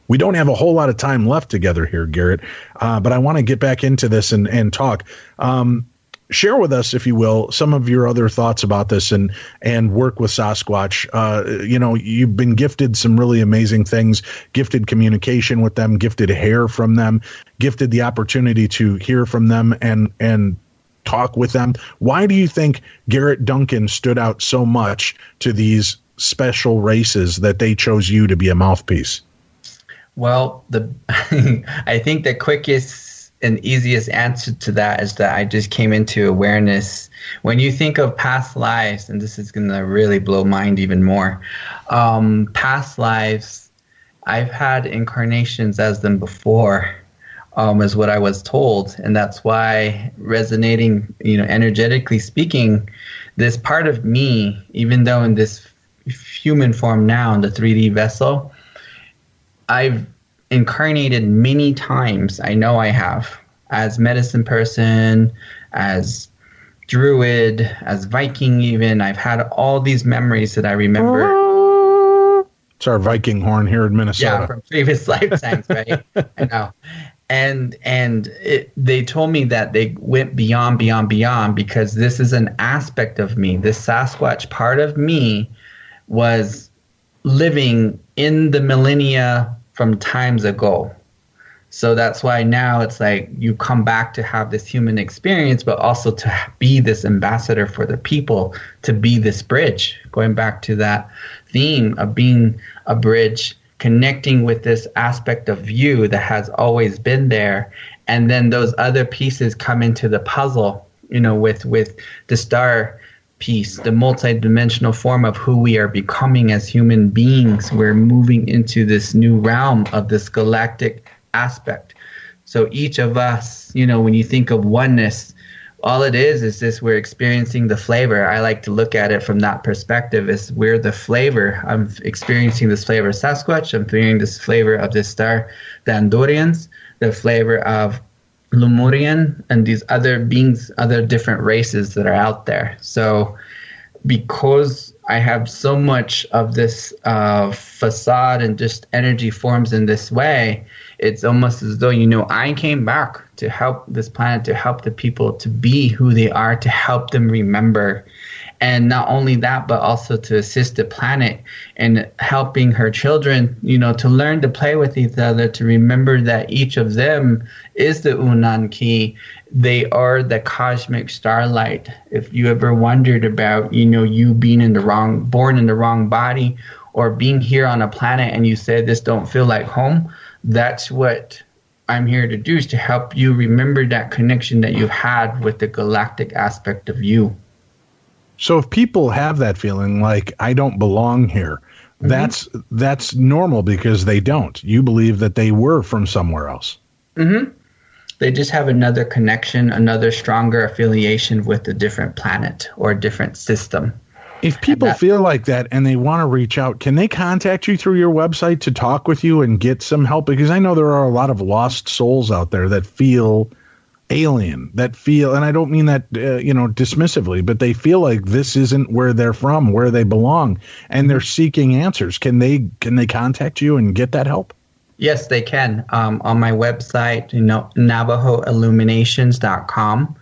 We don't have a whole lot of time left together here, Garrett, but I want to get back into this and talk. Share with us, if you will, some of your other thoughts about this and work with Sasquatch. You've been gifted some really amazing things, gifted communication with them, gifted hair from them, gifted the opportunity to hear from them and talk with them. Why do you think Garrett Duncan stood out so much to these special races that they chose you to be a mouthpiece? Well, I think the quickest and easiest answer to that is that I just came into awareness. When you think of past lives, and this is going to really blow mind even more, past lives, I've had incarnations as them before, is what I was told. And that's why resonating, energetically speaking, this part of me, even though in this human form now in the 3D vessel, I've incarnated many times. I know I have, as medicine person, as druid, as Viking even. I've had all these memories that I remember. It's our Viking horn here in Minnesota. Yeah, from previous lifetimes, right? I know. And they told me that they went beyond because this is an aspect of me. This Sasquatch part of me was living in the millennia from times ago. So that's why now it's like you come back to have this human experience, but also to be this ambassador for the people, to be this bridge, going back to that theme of being a bridge, connecting with this aspect of you that has always been there. And then those other pieces come into the puzzle, with the star piece, the multidimensional form of who we are becoming as human beings. We're moving into this new realm of this galactic aspect. So each of us, when you think of oneness, all it is this: we're experiencing the flavor. I like to look at it from that perspective. Is we're the flavor. I'm experiencing this flavor of Sasquatch. I'm feeling this flavor of this star, the Andorians, the flavor of Lemurian, and these other beings, other different races that are out there. So because I have so much of this facade and just energy forms in this way, it's almost as though, I came back to help this planet, to help the people to be who they are, to help them remember. And not only that, but also to assist the planet and helping her children, to learn to play with each other, to remember that each of them is the Unan Ki. They are the cosmic starlight. If you ever wondered about, you being born in the wrong body, or being here on a planet and you say this don't feel like home, that's what I'm here to do, is to help you remember that connection that you had with the galactic aspect of you. So if people have that feeling like I don't belong here, that's normal, because they don't. You believe that they were from somewhere else. Mm-hmm. They just have another connection, another stronger affiliation with a different planet or a different system. If people feel like that and they want to reach out, can they contact you through your website to talk with you and get some help? Because I know there are a lot of lost souls out there that feel alien, and I don't mean that, dismissively, but they feel like this isn't where they're from, where they belong, and they're seeking answers. Can they contact you and get that help? Yes, they can. On my website, NavajoIlluminations.com.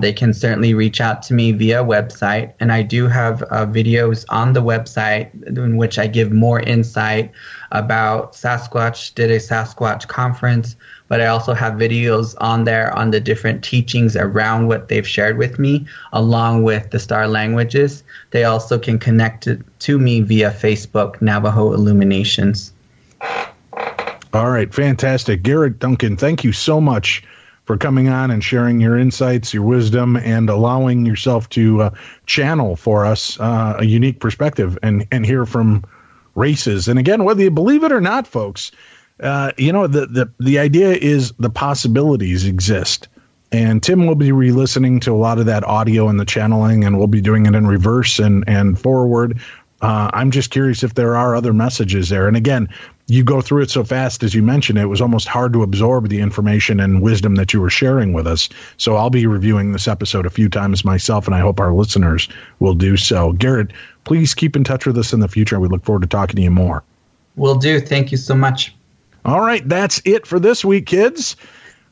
They can certainly reach out to me via website, and I do have videos on the website in which I give more insight about Sasquatch. Did a Sasquatch conference, but I also have videos on there on the different teachings around what they've shared with me, along with the star languages. They also can connect to me via Facebook, Navajo Illuminations. All right, fantastic. Garrett Duncan, thank you so much for coming on and sharing your insights, your wisdom, and allowing yourself to channel for us a unique perspective and hear from races. And again, whether you believe it or not, folks, the idea is the possibilities exist. And Tim will be re-listening to a lot of that audio and the channeling, and we'll be doing it in reverse and forward. I'm just curious if there are other messages there. And again, you go through it so fast, as you mentioned, it was almost hard to absorb the information and wisdom that you were sharing with us. So I'll be reviewing this episode a few times myself, and I hope our listeners will do so. Garrett, please keep in touch with us in the future. We look forward to talking to you more. Will do. Thank you so much. All right, that's it for this week, kids.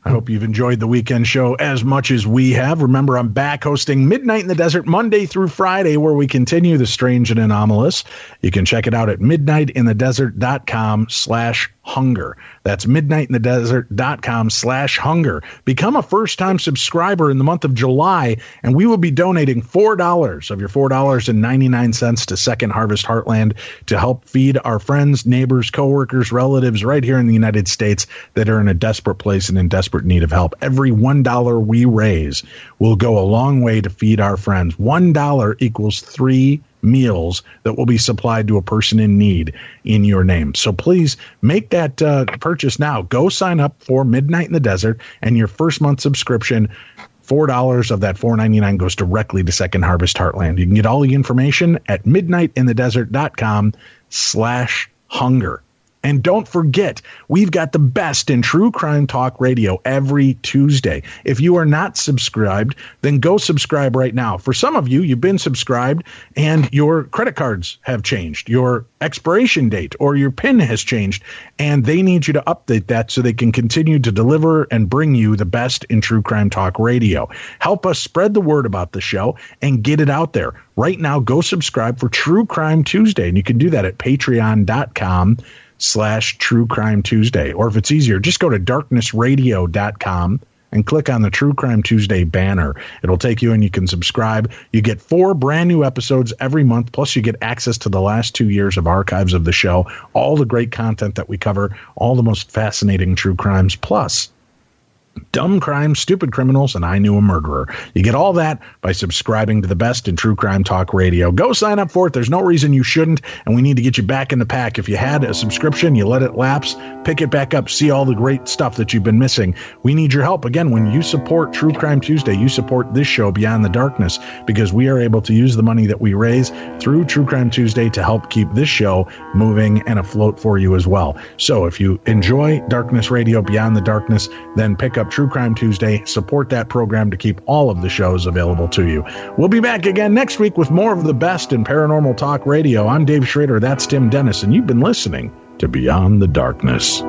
I hope you've enjoyed the weekend show as much as we have. Remember, I'm back hosting Midnight in the Desert Monday through Friday, where we continue the strange and anomalous. You can check it out at midnightinthedesert.com/hunger. That's midnightinthedesert.com/hunger. Become a first-time subscriber in the month of July, and we will be donating $4 of your $4.99 to Second Harvest Heartland to help feed our friends, neighbors, coworkers, relatives right here in the United States that are in a desperate place and in desperate need of help. Every $1 we raise will go a long way to feed our friends. $1 equals 3 meals that will be supplied to a person in need in your name. So please make that purchase now. Go sign up for Midnight in the Desert, and your first month subscription, $4 of that $4.99 goes directly to Second Harvest Heartland. You can get all the information at midnightinthedesert.com/hunger. And don't forget, we've got the best in true crime talk radio every Tuesday. If you are not subscribed, then go subscribe right now. For some of you, you've been subscribed and your credit cards have changed, your expiration date or your PIN has changed, and they need you to update that so they can continue to deliver and bring you the best in true crime talk radio. Help us spread the word about the show and get it out there. Right now, go subscribe for True Crime Tuesday, and you can do that at patreon.com/True Crime Tuesday. Or if it's easier, just go to darknessradio.com and click on the True Crime Tuesday banner. It'll take you and you can subscribe. You get 4 brand new episodes every month, plus you get access to the last 2 years of archives of the show, all the great content that we cover, all the most fascinating true crimes, plus dumb crimes, stupid criminals, and I Knew a Murderer. You get all that by subscribing to the best in true crime talk radio. Go sign up for it. There's no reason you shouldn't, and we need to get you back in the pack. If you had a subscription, you let it lapse, pick it back up, see all the great stuff that you've been missing. We need your help. Again, when you support True Crime Tuesday, you support this show, Beyond the Darkness, because we are able to use the money that we raise through True Crime Tuesday to help keep this show moving and afloat for you as well. So if you enjoy Darkness Radio, Beyond the Darkness, then pick up True Crime Tuesday, support that program to keep all of the shows available to you. We'll be back again next week with more of the best in paranormal talk radio. I'm Dave Schrader, that's Tim Dennis, and you've been listening to Beyond the Darkness.